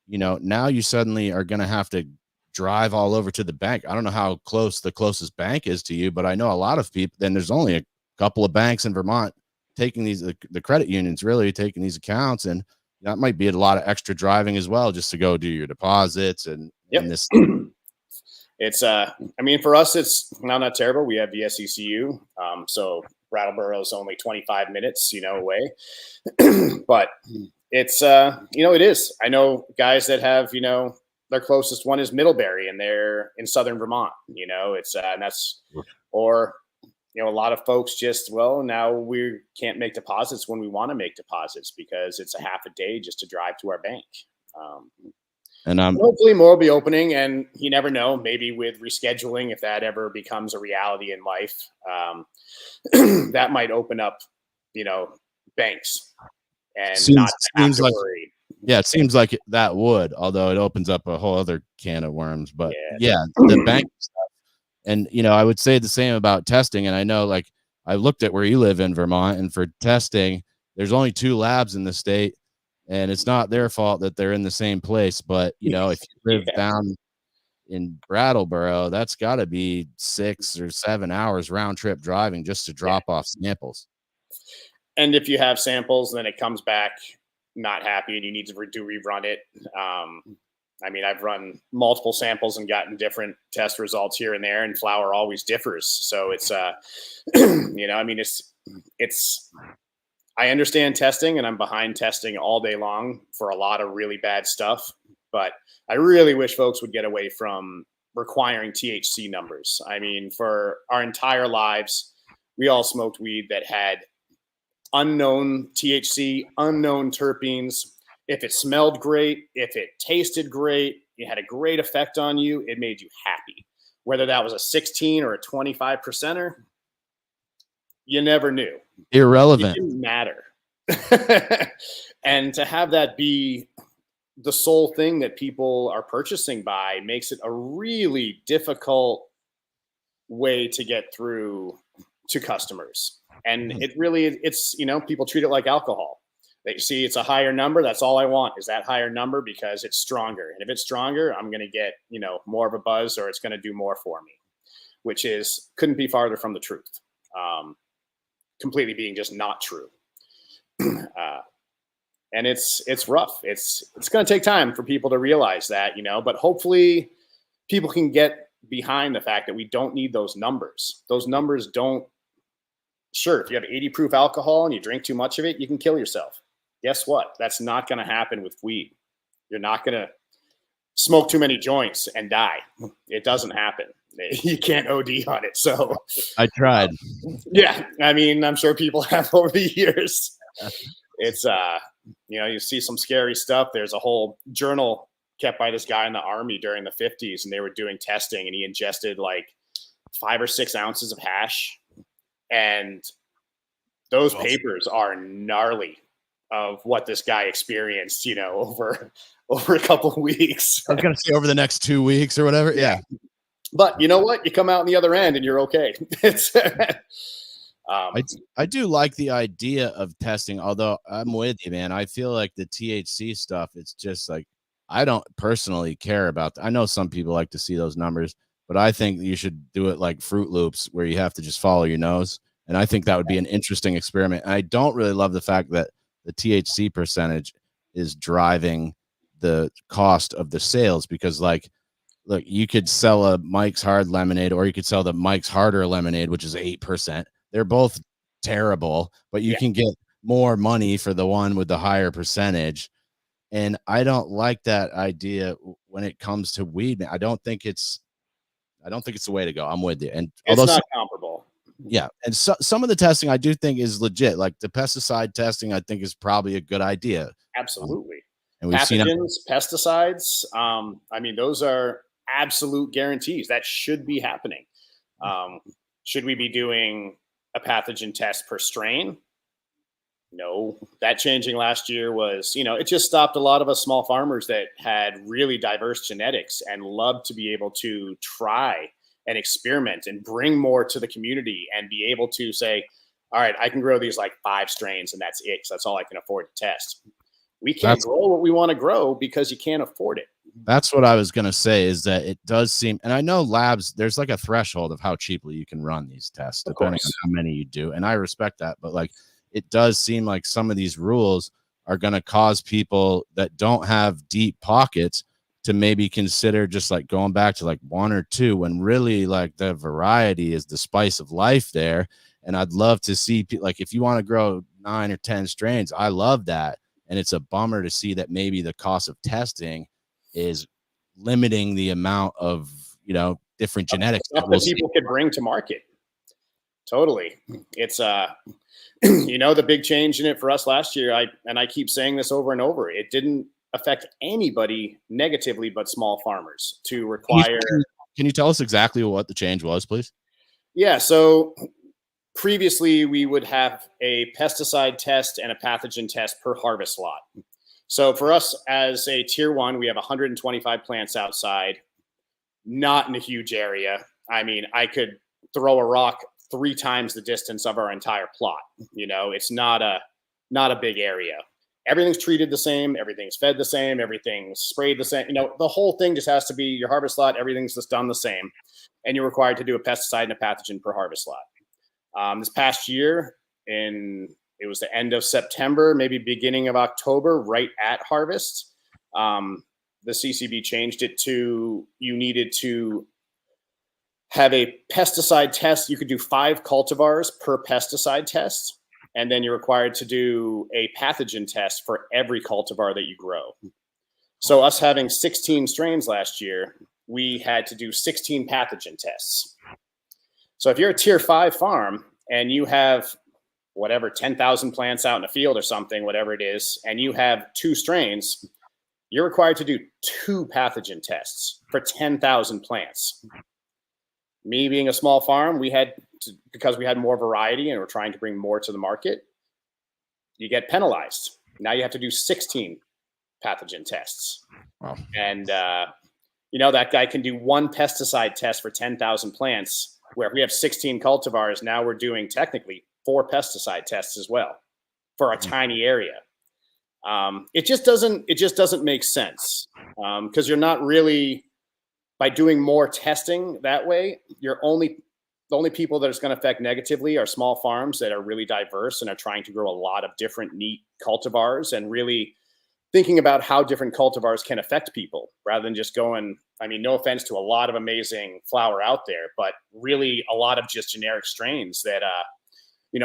Speaker 1: now you suddenly are going to have to drive all over to the bank. I don't know how close the closest bank is to you, but I know a lot of people, then there's only a couple of banks in Vermont taking these, the credit unions really taking these accounts. And that might be a lot of extra driving as well, just to go do your deposits and,
Speaker 2: yep.
Speaker 1: and this.
Speaker 2: it's I mean, for us, it's not terrible. We have the SECU, so Brattleboro's only 25 minutes, away. But it's it is. I know guys that have, their closest one is Middlebury, and they're in southern Vermont. It's and that's or a lot of folks just, well, now we can't make deposits when we want to make deposits because it's a half a day just to drive to our bank.
Speaker 1: And
Speaker 2: hopefully more will be opening, and you never know, maybe with rescheduling, if that ever becomes a reality in life, that might open up, banks and
Speaker 1: seems like worry. Yeah, it seems like that would, although it opens up a whole other can of worms. But yeah the bank stuff. And, I would say the same about testing. And I know, like, I looked at where you live in Vermont, and for testing, there's only 2 labs in the state, and it's not their fault that they're in the same place. But, if you live down in Brattleboro, that's got to be 6 or 7 hours round trip driving just to drop off samples.
Speaker 2: And if you have samples, then it comes back not happy and you need to rerun it. I mean, I've run multiple samples and gotten different test results here and there, and flower always differs. So it's, I mean, I understand testing, and I'm behind testing all day long for a lot of really bad stuff, but I really wish folks would get away from requiring THC numbers. I mean, for our entire lives, we all smoked weed that had unknown THC, unknown terpenes. If it smelled great, if it tasted great, it had a great effect on you, it made you happy. Whether that was a 16 or a 25%er, you never knew.
Speaker 1: Irrelevant.
Speaker 2: It didn't matter. And to have that be the sole thing that people are purchasing by makes it a really difficult way to get through to customers. And it's, people treat it like alcohol. They see it's a higher number. That's all I want is that higher number because it's stronger. And if it's stronger, I'm going to get, more of a buzz, or it's going to do more for me, which couldn't be farther from the truth. Completely being just not true. And it's rough. It's going to take time for people to realize that, but hopefully people can get behind the fact that we don't need those numbers. Those numbers don't. Sure, if you have 80 proof alcohol and you drink too much of it, you can kill yourself. Guess what? That's not going to happen with weed. You're not going to smoke too many joints and die. It doesn't happen. You can't OD on it. So
Speaker 1: I tried.
Speaker 2: Yeah. I mean, I'm sure people have over the years. It's, you see some scary stuff. There's a whole journal kept by this guy in the Army during the 50s, and they were doing testing, and he ingested like 5 or 6 ounces of hash. And those papers are gnarly of what this guy experienced, over a couple of weeks.
Speaker 1: I was going to say over the next 2 weeks or whatever. Yeah.
Speaker 2: But you know what? You come out on the other end and you're okay.
Speaker 1: I do like the idea of testing, although I'm with you, man. I feel like the THC stuff, it's just like, I don't personally care about I know some people like to see those numbers, but I think you should do it like Fruit Loops, where you have to just follow your nose. And I think that would be an interesting experiment. And I don't really love the fact that the THC percentage is driving the cost of the sales, because, like, look, you could sell a Mike's Hard lemonade, or you could sell the Mike's Harder lemonade, which is 8%. They're both terrible, but you can get more money for the one with the higher percentage. And I don't like that idea when it comes to weed. I don't think it's the way to go. I'm with you. And
Speaker 2: it's not comparable.
Speaker 1: Yeah. And some of the testing I do think is legit. Like the pesticide testing, I think is probably a good idea.
Speaker 2: Absolutely.
Speaker 1: And we've
Speaker 2: pathogens, pesticides. I mean, those are absolute guarantees. That should be happening. Should we be doing a pathogen test per strain? No. That changing last year was, it just stopped a lot of us small farmers that had really diverse genetics and loved to be able to try and experiment and bring more to the community and be able to say, all right, I can grow these like 5 strains and that's it. So that's all I can afford to test. We can't grow what we want to grow because you can't afford it.
Speaker 1: That's what I was going to say, is that it does seem, and I know labs, there's like a threshold of how cheaply you can run these tests, depending on how many you do. And I respect that. But like, it does seem like some of these rules are going to cause people that don't have deep pockets to maybe consider just like going back to like 1 or 2, when really like the variety is the spice of life there. And I'd love to see, like, if you want to grow 9 or 10 strains, I love that. And it's a bummer to see that maybe the cost of testing is limiting the amount of, different genetics
Speaker 2: stuff that people could bring to market. Totally. It's the big change in it for us last year. I keep saying this over and over. It didn't affect anybody negatively, but small farmers to require.
Speaker 1: Can you tell us exactly what the change was, please?
Speaker 2: Yeah. So previously we would have a pesticide test and a pathogen test per harvest lot. So for us as a tier 1, we have 125 plants outside, not in a huge area. I mean, I could throw a rock 3 times the distance of our entire plot. It's not a big area. Everything's treated the same. Everything's fed the same. Everything's sprayed the same. The whole thing just has to be your harvest lot. Everything's just done the same. And you're required to do a pesticide and a pathogen per harvest lot. This past year, it was the end of September, maybe beginning of October, right at harvest, the CCB changed it to you needed to have a pesticide test. You could do 5 cultivars per pesticide test. And then you're required to do a pathogen test for every cultivar that you grow. So us having 16 strains last year, we had to do 16 pathogen tests. So if you're a tier 5 farm and you have 10,000 plants out in a field or something, whatever it is, and you have 2 strains, you're required to do 2 pathogen tests for 10,000 plants. Me being a small farm, because we had more variety and we're trying to bring more to the market, you get penalized. Now you have to do 16 pathogen tests.
Speaker 1: Wow.
Speaker 2: And, that guy can do 1 pesticide test for 10,000 plants, where if we have 16 cultivars, now we're doing technically 4 pesticide tests as well for a tiny area. It just doesn't make sense, because you're not really, by doing more testing that way, the only people that it's going to affect negatively are small farms that are really diverse and are trying to grow a lot of different neat cultivars and really thinking about how different cultivars can affect people rather than just going, no offense to a lot of amazing flower out there, but really a lot of just generic strains that,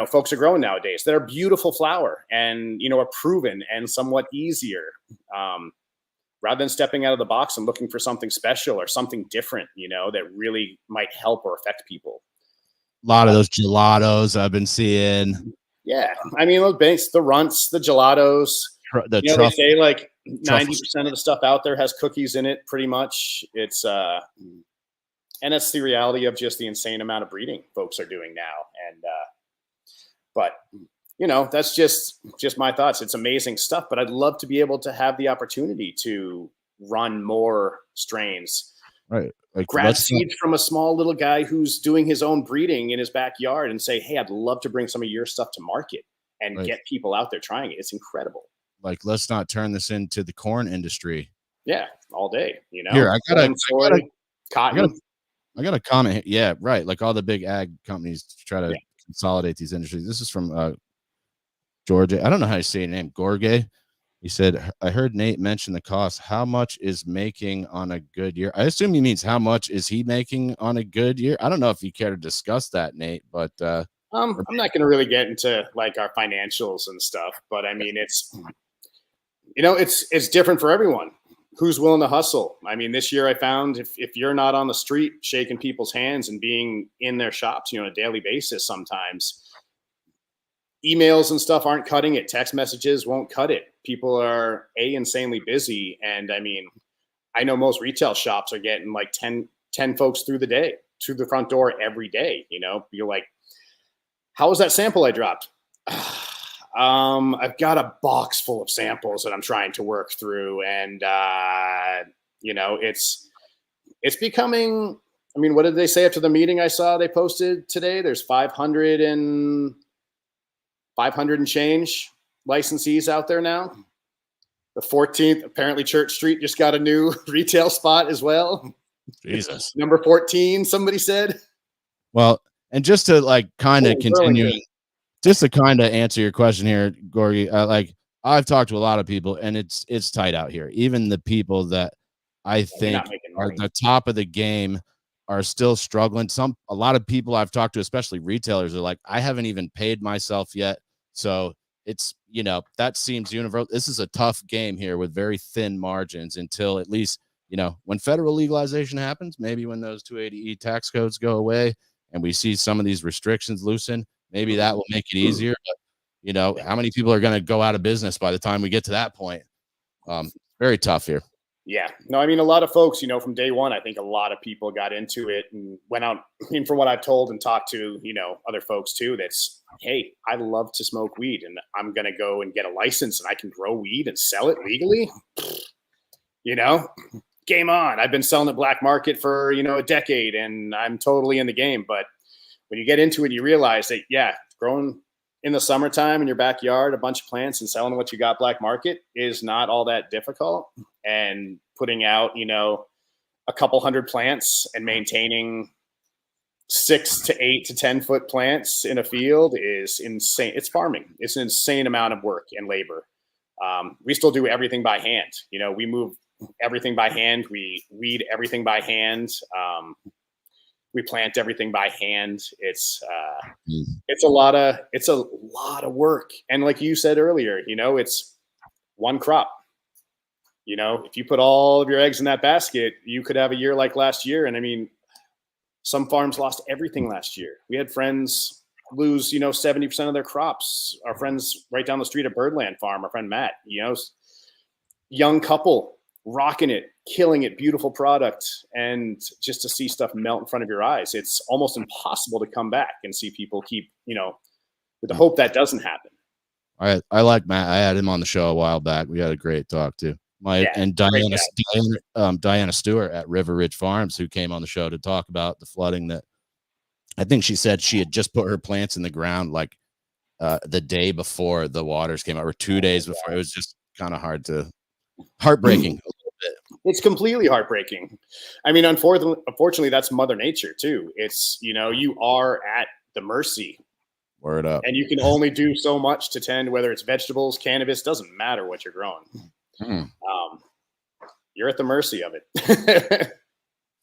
Speaker 2: folks are growing nowadays that are beautiful flower and, are proven and somewhat easier, rather than stepping out of the box and looking for something special or something different, that really might help or affect people.
Speaker 1: A lot of those gelatos I've been seeing.
Speaker 2: Yeah. Those banks, the runts, the gelatos, they say like 90% of the stuff out there has cookies in it pretty much. It's, and that's the reality of just the insane amount of breeding folks are doing now. And, but that's just my thoughts. It's amazing stuff, but I'd love to be able to have the opportunity to run more strains,
Speaker 1: right? Like
Speaker 2: grab seeds from a small little guy who's doing his own breeding in his backyard and say, hey, I'd love to bring some of your stuff to market and get people out there trying it. It's incredible.
Speaker 1: Like, let's not turn this into the corn industry.
Speaker 2: Yeah. All day,
Speaker 1: Here, I got
Speaker 2: cotton.
Speaker 1: I got a comment here. Yeah. Right. Like all the big ag companies try to consolidate these industries. This is from, Georgia. I don't know how you say your name. Gorge. He said, I heard Nate mention the cost. How much is making on a good year? I assume he means how much is he making on a good year? I don't know if you care to discuss that, Nate, but
Speaker 2: I'm not going to really get into like our financials and stuff, but it's different for everyone. Who's willing to hustle? This year I found if you're not on the street shaking people's hands and being in their shops, on a daily basis, sometimes emails and stuff aren't cutting it. Text messages won't cut it. People are insanely busy. And I know most retail shops are getting like 10 folks through the front door every day. You're like, how was that sample I dropped? I've got a box full of samples that I'm trying to work through. And, it's becoming, what did they say after the meeting I saw they posted today? There's 500 and change licensees out there now. The 14th, apparently Church Street just got a new retail spot as well.
Speaker 1: Jesus.
Speaker 2: Number 14, somebody said.
Speaker 1: Well, and just to like kind of continue, just to kind of answer your question here, Gorgie, like I've talked to a lot of people and it's tight out here. Even the people that I
Speaker 2: and you're
Speaker 1: think
Speaker 2: not making
Speaker 1: are
Speaker 2: money.
Speaker 1: the top of the game are still struggling. A lot of people I've talked to, especially retailers, are like, I haven't even paid myself yet. So it's, that seems universal. This is a tough game here with very thin margins until at least, when federal legalization happens, maybe when those 280E tax codes go away and we see some of these restrictions loosen, maybe that will make it easier. But, how many people are going to go out of business by the time we get to that point? Very tough here.
Speaker 2: Yeah. No, I mean, a lot of folks, from day one, I think a lot of people got into it and went out. I mean, from what I've told and talked to, other folks too, that's, hey, I love to smoke weed and I'm going to go and get a license and I can grow weed and sell it legally. Game on. I've been selling the black market for, a decade and I'm totally in the game. But when you get into it, you realize that, yeah, growing in the summertime in your backyard, a bunch of plants and selling what you got black market is not all that difficult. And putting out, a couple hundred plants and maintaining 6 to 8 to 10 foot plants in a field is insane. It's farming. It's an insane amount of work and labor. We still do everything by hand. We move everything by hand. We weed everything by hand. We plant everything by hand. It's a lot of work. And like you said earlier, it's one crop. If you put all of your eggs in that basket, you could have a year like last year. And I mean, some farms lost everything last year. We had friends lose, 70% of their crops. Our friends right down the street at Birdland Farm, our friend Matt, young couple rocking it, killing it, beautiful product. And just to see stuff melt in front of your eyes, it's almost impossible to come back and see people keep, with the hope that doesn't happen.
Speaker 1: I like Matt. I had him on the show a while back. We had a great talk too. And Diana Stewart at River Ridge Farms, who came on the show to talk about the flooding that I think she said she had just put her plants in the ground like the day before the waters came out, or 2 days before. It was just kind of heartbreaking a little bit.
Speaker 2: It's completely heartbreaking. I mean, unfortunately, that's Mother Nature too. It's, you are at the mercy.
Speaker 1: Word up.
Speaker 2: And you can only do so much to tend, whether it's vegetables, cannabis, doesn't matter what you're growing. You're at the mercy of it.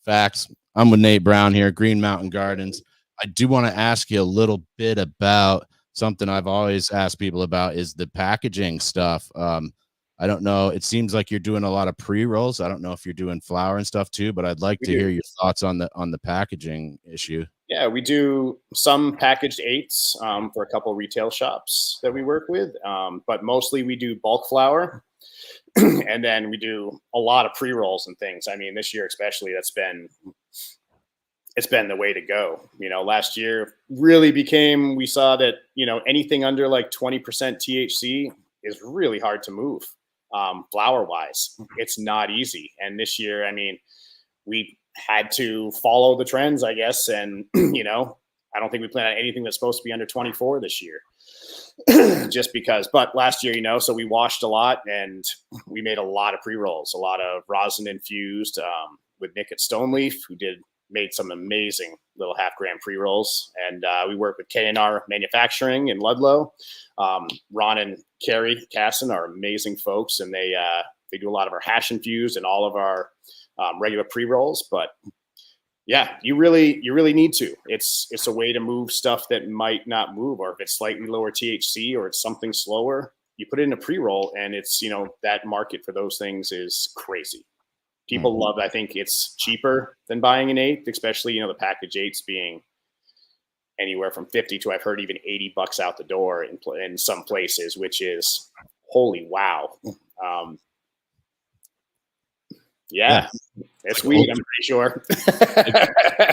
Speaker 1: Facts. I'm with Nate Brown here, Green Mountain Gardens. I do want to ask you a little bit about something I've always asked people about is the packaging stuff. I don't know. It seems like you're doing a lot of pre-rolls. I don't know if you're doing flour and stuff too, but I'd like to hear your thoughts on the packaging issue.
Speaker 2: Yeah, we do some packaged eights for a couple of retail shops that we work with, but mostly we do bulk flour, and then we do a lot of pre-rolls and things. I mean, this year especially, it's been the way to go. Last year really we saw that anything under like 20% THC is really hard to move. Flour wise, it's not easy. And this year, I mean, we had to follow the trends, I guess. And, I don't think we plan on anything that's supposed to be under 24 this year, just because. But last year, so we washed a lot and we made a lot of pre-rolls, a lot of rosin infused with Nick at Stoneleaf, who made some amazing little half-gram pre-rolls. And we work with K&R Manufacturing in Ludlow. Ron and Carrie Casson are amazing folks, and they do a lot of our hash infused and all of our regular pre-rolls. But yeah, you really need to. It's a way to move stuff that might not move, or if it's slightly lower THC or it's something slower, you put it in a pre-roll, and it's that market for those things is crazy. People love. I think it's cheaper than buying an eighth, especially the package eighths being anywhere from 50 to I've heard even $80 out the door in some places, which is holy wow. Yeah. It's weed, I'm pretty sure.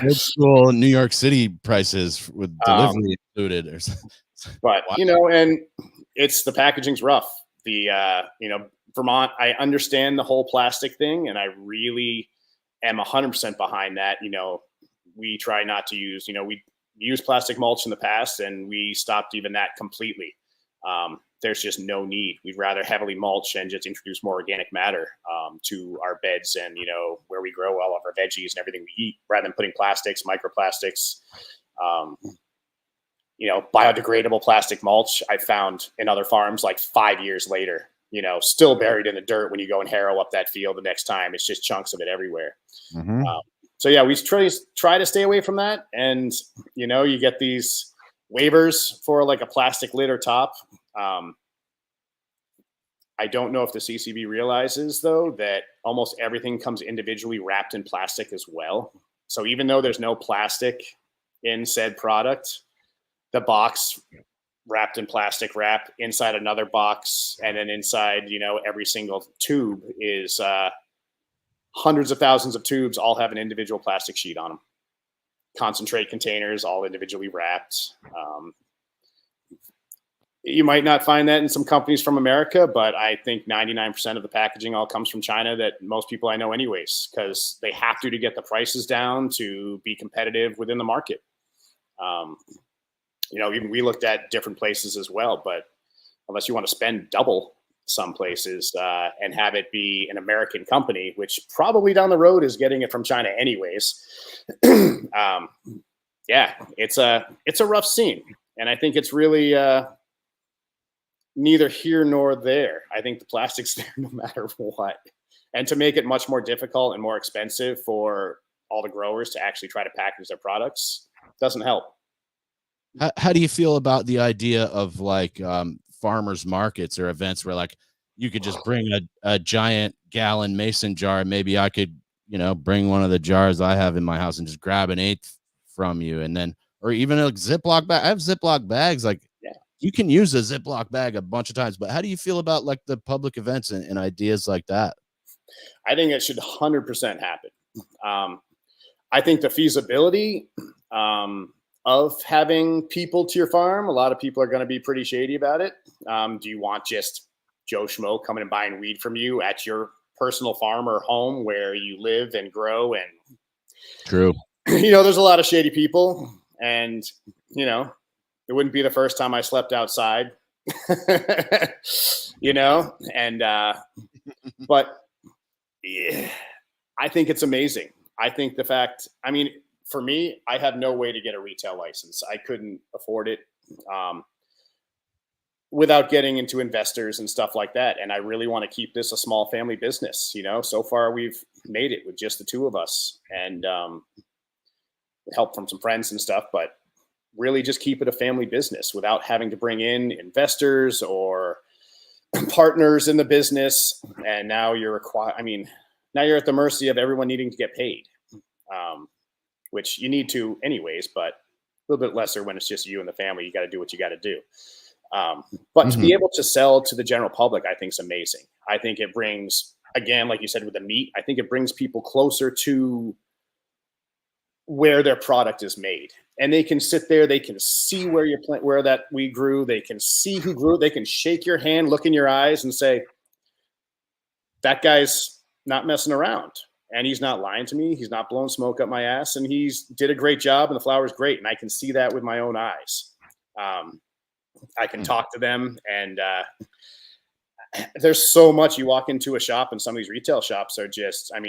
Speaker 1: Old school New York City prices with delivery included.
Speaker 2: But
Speaker 1: wow.
Speaker 2: And it's the packaging's rough. The Vermont, I understand the whole plastic thing, and I really am 100% behind that. We try not to use, we used plastic mulch in the past, and we stopped even that completely. There's just no need. We'd rather heavily mulch and just introduce more organic matter to our beds and, where we grow all of our veggies and everything we eat, rather than putting plastics, microplastics, biodegradable plastic mulch I found in other farms like 5 years later. still buried in the dirt when you go and harrow up that field the next time. It's just chunks of it everywhere.
Speaker 1: Mm-hmm.
Speaker 2: So yeah, we try to stay away from that. And, you get these waivers for like a plastic lid or top. I don't know if the CCB realizes, though, that almost everything comes individually wrapped in plastic as well. So even though there's no plastic in said product, the box wrapped in plastic wrap inside another box, and then inside, every single tube is hundreds of thousands of tubes all have an individual plastic sheet on them. Concentrate containers, all individually wrapped. You might not find that in some companies from America, but I think 99% of the packaging all comes from China, that most people I know anyways, because they have to get the prices down to be competitive within the market. Even we looked at different places as well, but unless you want to spend double some places and have it be an American company, which probably down the road is getting it from China anyways. Yeah, it's a rough scene. And I think it's really neither here nor there. I think the plastic's there no matter what. And to make it much more difficult and more expensive for all the growers to actually try to package their products doesn't help.
Speaker 1: How do you feel about the idea of like farmers markets or events where like you could just bring a giant gallon mason jar? Maybe I could, bring one of the jars I have in my house and just grab an eighth from you. And then, or even a Ziploc bag. I have Ziploc bags. Like, yeah, you can use a Ziploc bag a bunch of times, but how do you feel about like the public events and ideas like that?
Speaker 2: I think it should 100% happen. I think the feasibility of having people to your farm, a lot of people are going to be pretty shady about it. Do you want just Joe Schmo coming and buying weed from you at your personal farm or home where you live and grow? And
Speaker 1: true,
Speaker 2: there's a lot of shady people, and it wouldn't be the first time I slept outside, and but yeah, I think it's amazing. I think the fact, for me, I have no way to get a retail license. I couldn't afford it without getting into investors and stuff like that. And I really want to keep this a small family business. So far we've made it with just the two of us, and help from some friends and stuff, but really just keep it a family business without having to bring in investors or partners in the business. And now you're now you're at the mercy of everyone needing to get paid. Which you need to anyways, but a little bit lesser when it's just you and the family. You got to do what you got to do. But to be able to sell to the general public, I think is amazing. I think it brings, again, like you said, with the meat, I think it brings people closer to where their product is made. And they can sit there, they can see where that we grew, they can see who grew it, they can shake your hand, look in your eyes and say, that guy's not messing around. And he's not lying to me. He's not blowing smoke up my ass. And he's did a great job, and the flower's great. And I can see that with my own eyes. I can talk to them, and there's so much. You walk into a shop, and some of these retail shops are just, I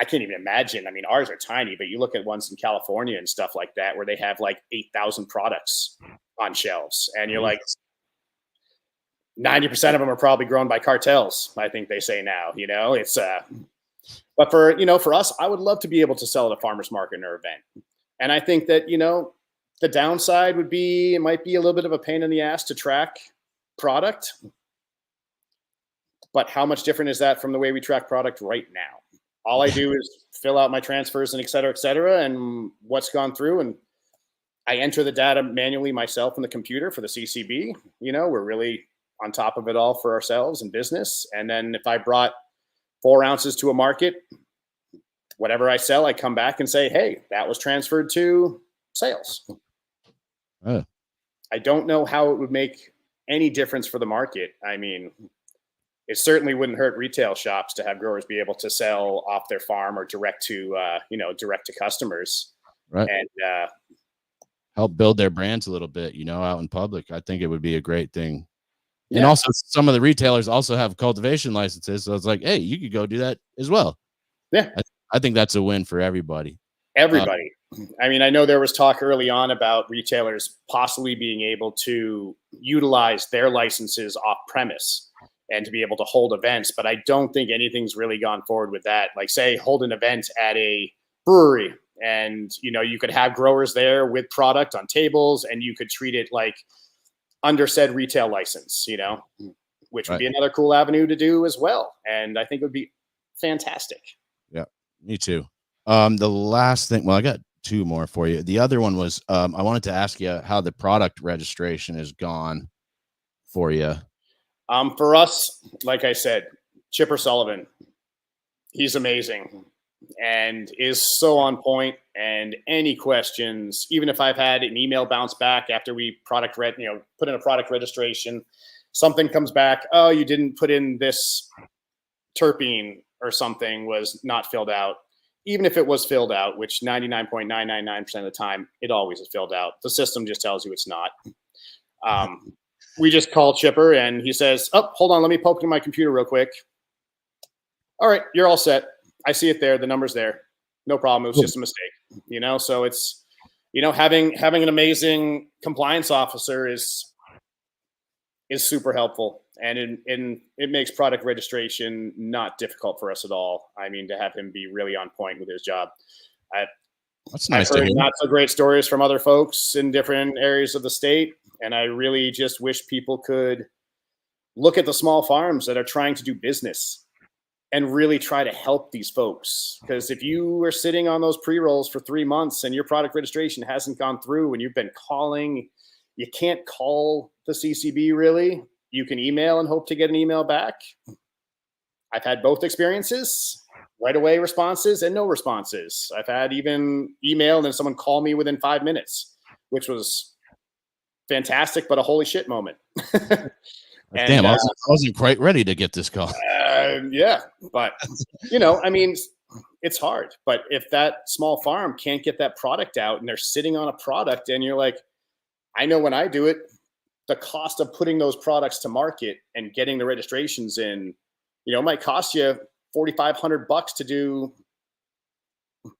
Speaker 2: can't even imagine. Ours are tiny, but you look at ones in California and stuff like that, where they have like 8,000 products on shelves. And you're like, 90% of them are probably grown by cartels, I think they say now. It's but for us, I would love to be able to sell at a farmer's market or event. And I think that, the downside would be, it might be a little bit of a pain in the ass to track product. But how much different is that from the way we track product right now? All I do is fill out my transfers and et cetera, and what's gone through. And I enter the data manually myself in the computer for the CCB. We're really on top of it all for ourselves and business. And then if I brought 4 ounces to a market, whatever I sell, I come back and say, hey, that was transferred to sales.
Speaker 1: Oh.
Speaker 2: I don't know how it would make any difference for the market. It certainly wouldn't hurt retail shops to have growers be able to sell off their farm or direct to customers.
Speaker 1: Right.
Speaker 2: And
Speaker 1: help build their brands a little bit, out in public. I think it would be a great thing.
Speaker 2: Yeah.
Speaker 1: And also some of the retailers also have cultivation licenses. So it's like, hey, you could go do that as well.
Speaker 2: Yeah.
Speaker 1: I think that's a win for everybody.
Speaker 2: Everybody. I know there was talk early on about retailers possibly being able to utilize their licenses off premise. and to be able to hold events. But I don't think anything's really gone forward with that. Like, say, hold an event at a brewery, and you could have growers there with product on tables, and you could treat it like under said retail license, which would be another cool avenue to do as well. And I think it would be fantastic.
Speaker 1: Yeah, me too. The last thing, well, I got two more for you. The other one was, I wanted to ask you how the product registration has gone for you.
Speaker 2: For us, like I said, Chipper Sullivan, he's amazing and is so on point. And any questions, even if I've had an email bounce back after we put in a product registration, something comes back, oh, you didn't put in this terpene or something was not filled out. Even if it was filled out, which 99.999% of the time, it always is filled out. The system just tells you it's not. We just call Chipper and he says, oh, hold on, let me poke into my computer real quick. All right, you're all set. I see it there. The number's there. No problem. It was just a mistake. So it's, having an amazing compliance officer is super helpful. And it makes product registration not difficult for us at all. I mean, to have him be really on point with his job.
Speaker 1: That's nice.
Speaker 2: I've heard not so great stories from other folks in different areas of the state. And I really just wish people could look at the small farms that are trying to do business and really try to help these folks. Because if you are sitting on those pre-rolls for 3 months and your product registration hasn't gone through and you've been calling, you can't call the CCB really. You can email and hope to get an email back. I've had both experiences, right away responses and no responses. I've had even email and then someone call me within 5 minutes, which was fantastic, but a holy shit moment.
Speaker 1: And, damn, I wasn't quite ready to get this call.
Speaker 2: Yeah, but I mean, it's hard. But if that small farm can't get that product out and they're sitting on a product and you're like, I know when I do it, the cost of putting those products to market and getting the registrations in, it might cost you $4,500 to do,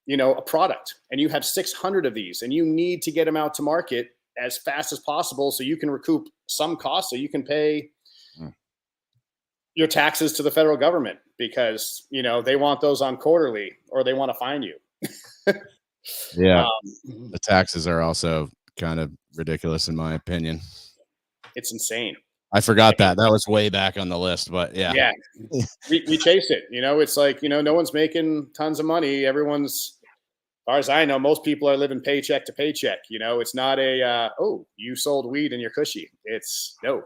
Speaker 2: a product, and you have 600 of these and you need to get them out to market as fast as possible so you can recoup some costs so you can pay your taxes to the federal government because, they want those on quarterly or they want to fine you.
Speaker 1: Yeah. The taxes are also kind of ridiculous in my opinion.
Speaker 2: It's insane.
Speaker 1: I forgot that was way back on the list, but yeah.
Speaker 2: We chase it. It's like, no one's making tons of money. Everyone's, as far as I know, most people are living paycheck to paycheck. It's not oh, you sold weed and you're cushy. It's no,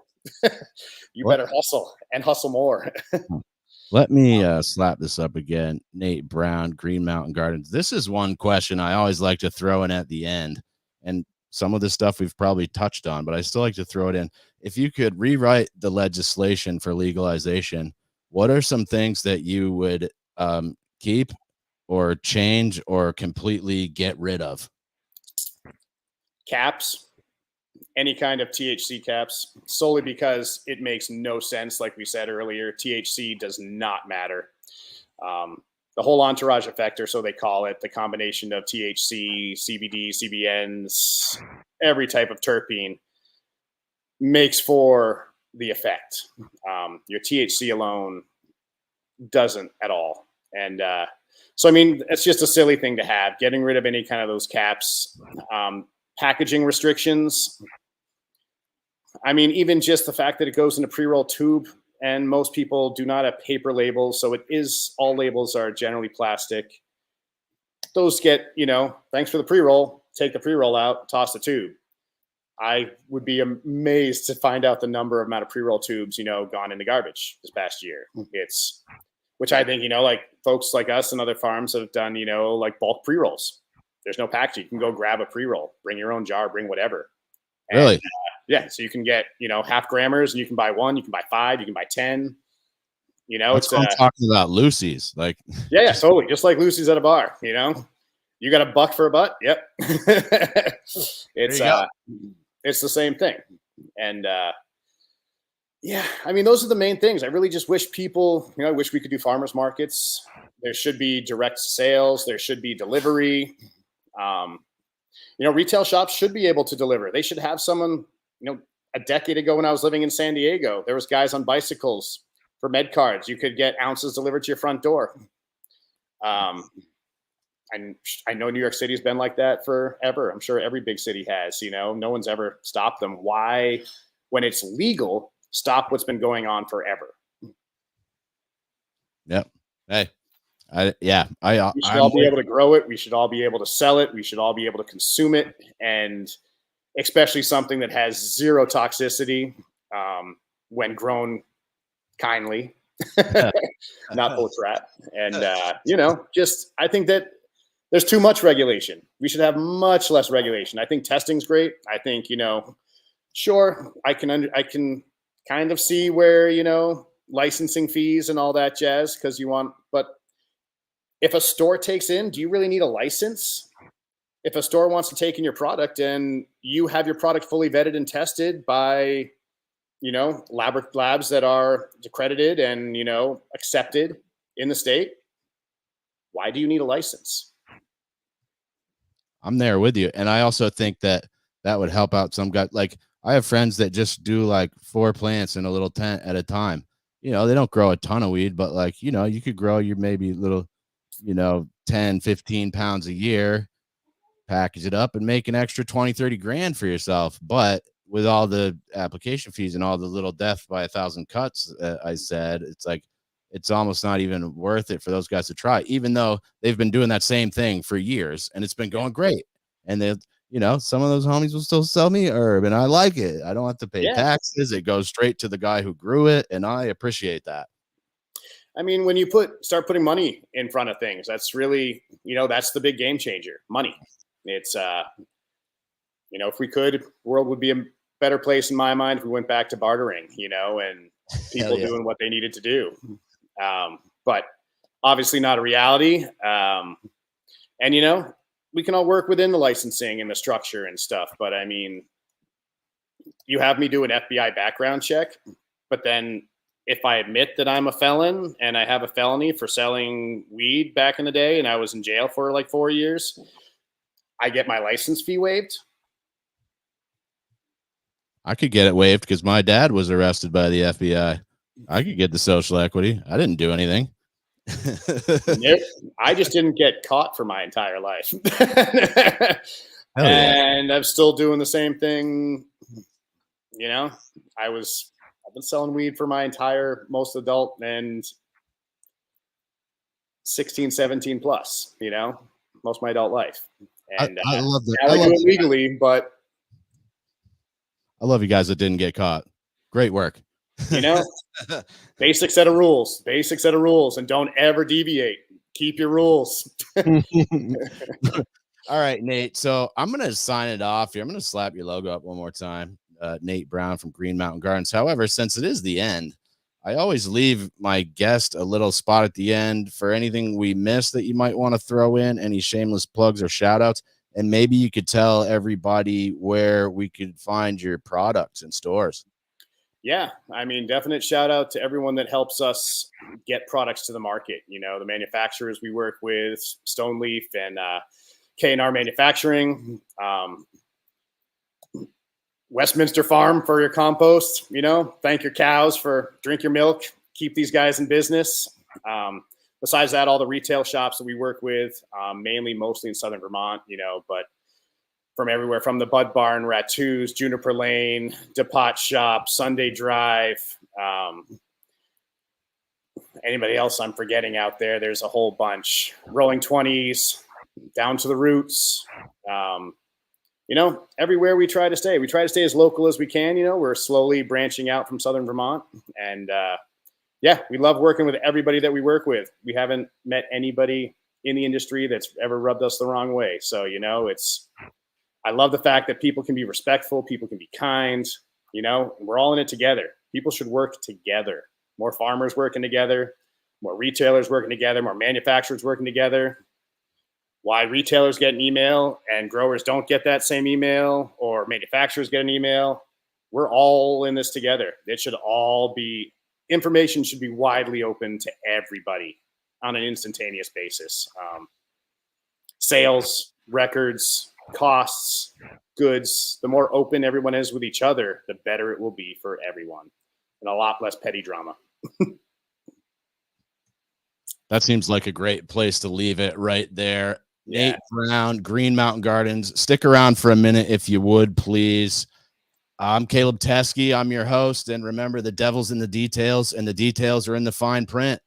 Speaker 2: you better hustle and hustle more.
Speaker 1: Let me slap this up again. Nate Brown, Green Mountain Gardens. This is one question I always like to throw in at the end. And some of the stuff we've probably touched on, but I still like to throw it in. If you could rewrite the legislation for legalization, what are some things that you would keep or change or completely get rid of?
Speaker 2: Caps, any kind of THC caps, solely because it makes no sense. Like we said earlier, THC does not matter. The whole entourage effect, or so they call it, the combination of THC, CBD, CBNs, every type of terpene makes for the effect. Your THC alone doesn't at all. And so, I mean, it's just a silly thing to have, getting rid of any kind of those caps. Packaging restrictions. I mean, even just the fact that it goes in a pre-roll tube, and most people do not have paper labels. So all labels are generally plastic. Those get, thanks for the pre-roll, take the pre-roll out, toss the tube. I would be amazed to find out the amount of pre-roll tubes, gone in the garbage this past year. Which I think, like folks like us and other farms have done, like bulk pre-rolls. There's no packaging. You can go grab a pre-roll, bring your own jar, bring whatever.
Speaker 1: Really?
Speaker 2: Yeah, so you can get, half grammars, and you can buy 1, you can buy 5, you can buy 10.
Speaker 1: That's what I'm talking about, Lucy's. Like,
Speaker 2: yeah, totally. Just like Lucy's at a bar, you got $1 for a butt. Yep. It's the same thing. And yeah, I mean, those are the main things. I really just wish people, I wish we could do farmers markets. There should be direct sales. There should be delivery. Retail shops should be able to deliver. They should have someone, a decade ago when I was living in San Diego, there was guys on bicycles for med cards. You could get ounces delivered to your front door. And I know New York City has been like that forever. I'm sure every big city has, no one's ever stopped them. Why, when it's legal, stop what's been going on forever?
Speaker 1: Yep. Hey,
Speaker 2: we should all be able to grow it. We should all be able to sell it. We should all be able to consume it. And especially something that has zero toxicity, when grown kindly, not full of crap. And, I think that there's too much regulation. We should have much less regulation. I think testing's great. I think, sure, I can kind of see where, licensing fees and all that jazz, but if a store takes in, do you really need a license? If a store wants to take in your product and you have your product fully vetted and tested by, labs that are accredited and, accepted in the state, why do you need a license?
Speaker 1: I'm there with you. And I also think that would help out some guy. Like, I have friends that just do like 4 plants in a little tent at a time. They don't grow a ton of weed, but like, you could grow your maybe little, 10, 15 pounds a year, package it up and make an extra 20, 30 grand for yourself. But with all the application fees and all the little death by 1,000 cuts, I said, it's like, it's almost not even worth it for those guys to try, even though they've been doing that same thing for years and it's been going great. And they, some of those homies will still sell me herb and I like it. I don't have to pay taxes. It goes straight to the guy who grew it. And I appreciate that.
Speaker 2: I mean, when you start putting money in front of things, that's really, that's the big game changer. Money. It's, if we could, the world would be a better place in my mind if we went back to bartering, and people doing what they needed to do. But obviously not a reality. And, we can all work within the licensing and the structure and stuff. But I mean, you have me do an FBI background check, but then if I admit that I'm a felon and I have a felony for selling weed back in the day and I was in jail for like 4 years, I get my license fee waived.
Speaker 1: I could get it waived because my dad was arrested by the FBI. I could get the social equity. I didn't do anything.
Speaker 2: I just didn't get caught for my entire life. And I'm still doing the same thing. I've been selling weed for my entire most adult and 16, 17 plus, most of my adult life. And
Speaker 1: I love that.
Speaker 2: I do it legally, but
Speaker 1: I love you guys that didn't get caught. Great work.
Speaker 2: Basic set of rules, and don't ever deviate. Keep your rules.
Speaker 1: All right, Nate. So I'm going to sign it off here. I'm going to slap your logo up one more time. Nate Brown from Green Mountain Gardens. However, since it is the end, I always leave my guest a little spot at the end for anything we missed that you might want to throw in, any shameless plugs or shout outs. And maybe you could tell everybody where we could find your products in stores.
Speaker 2: Yeah, I mean, definite shout out to everyone that helps us get products to the market. The manufacturers we work with, Stone Leaf and K&R Manufacturing, Westminster Farm for your compost. Thank your cows for drink your milk. Keep these guys in business. Besides that, all the retail shops that we work with, mostly in Southern Vermont, but from everywhere from the Bud Barn, Rattoos, Juniper Lane, DePot Shop, Sunday Drive. Anybody else I'm forgetting out there? There's a whole bunch. Rolling 20s, Down to the Roots. Everywhere we try to stay. We try to stay as local as we can. We're slowly branching out from Southern Vermont. And we love working with everybody that we work with. We haven't met anybody in the industry that's ever rubbed us the wrong way. So, I love the fact that people can be respectful, people can be kind, we're all in it together. People should work together. More farmers working together, more retailers working together, more manufacturers working together. Why retailers get an email and growers don't get that same email, or manufacturers get an email. We're all in this together. Information should be widely open to everybody on an instantaneous basis. Sales, records, costs, goods, the more open everyone is with each other, the better it will be for everyone, and a lot less petty drama.
Speaker 1: That seems like a great place to leave it right there.
Speaker 2: Yeah.
Speaker 1: Nate Brown, Green Mountain Gardens. Stick around for a minute if you would, please. I'm Caleb Teskey. I'm your host. And remember, the devil's in the details, and the details are in the fine print.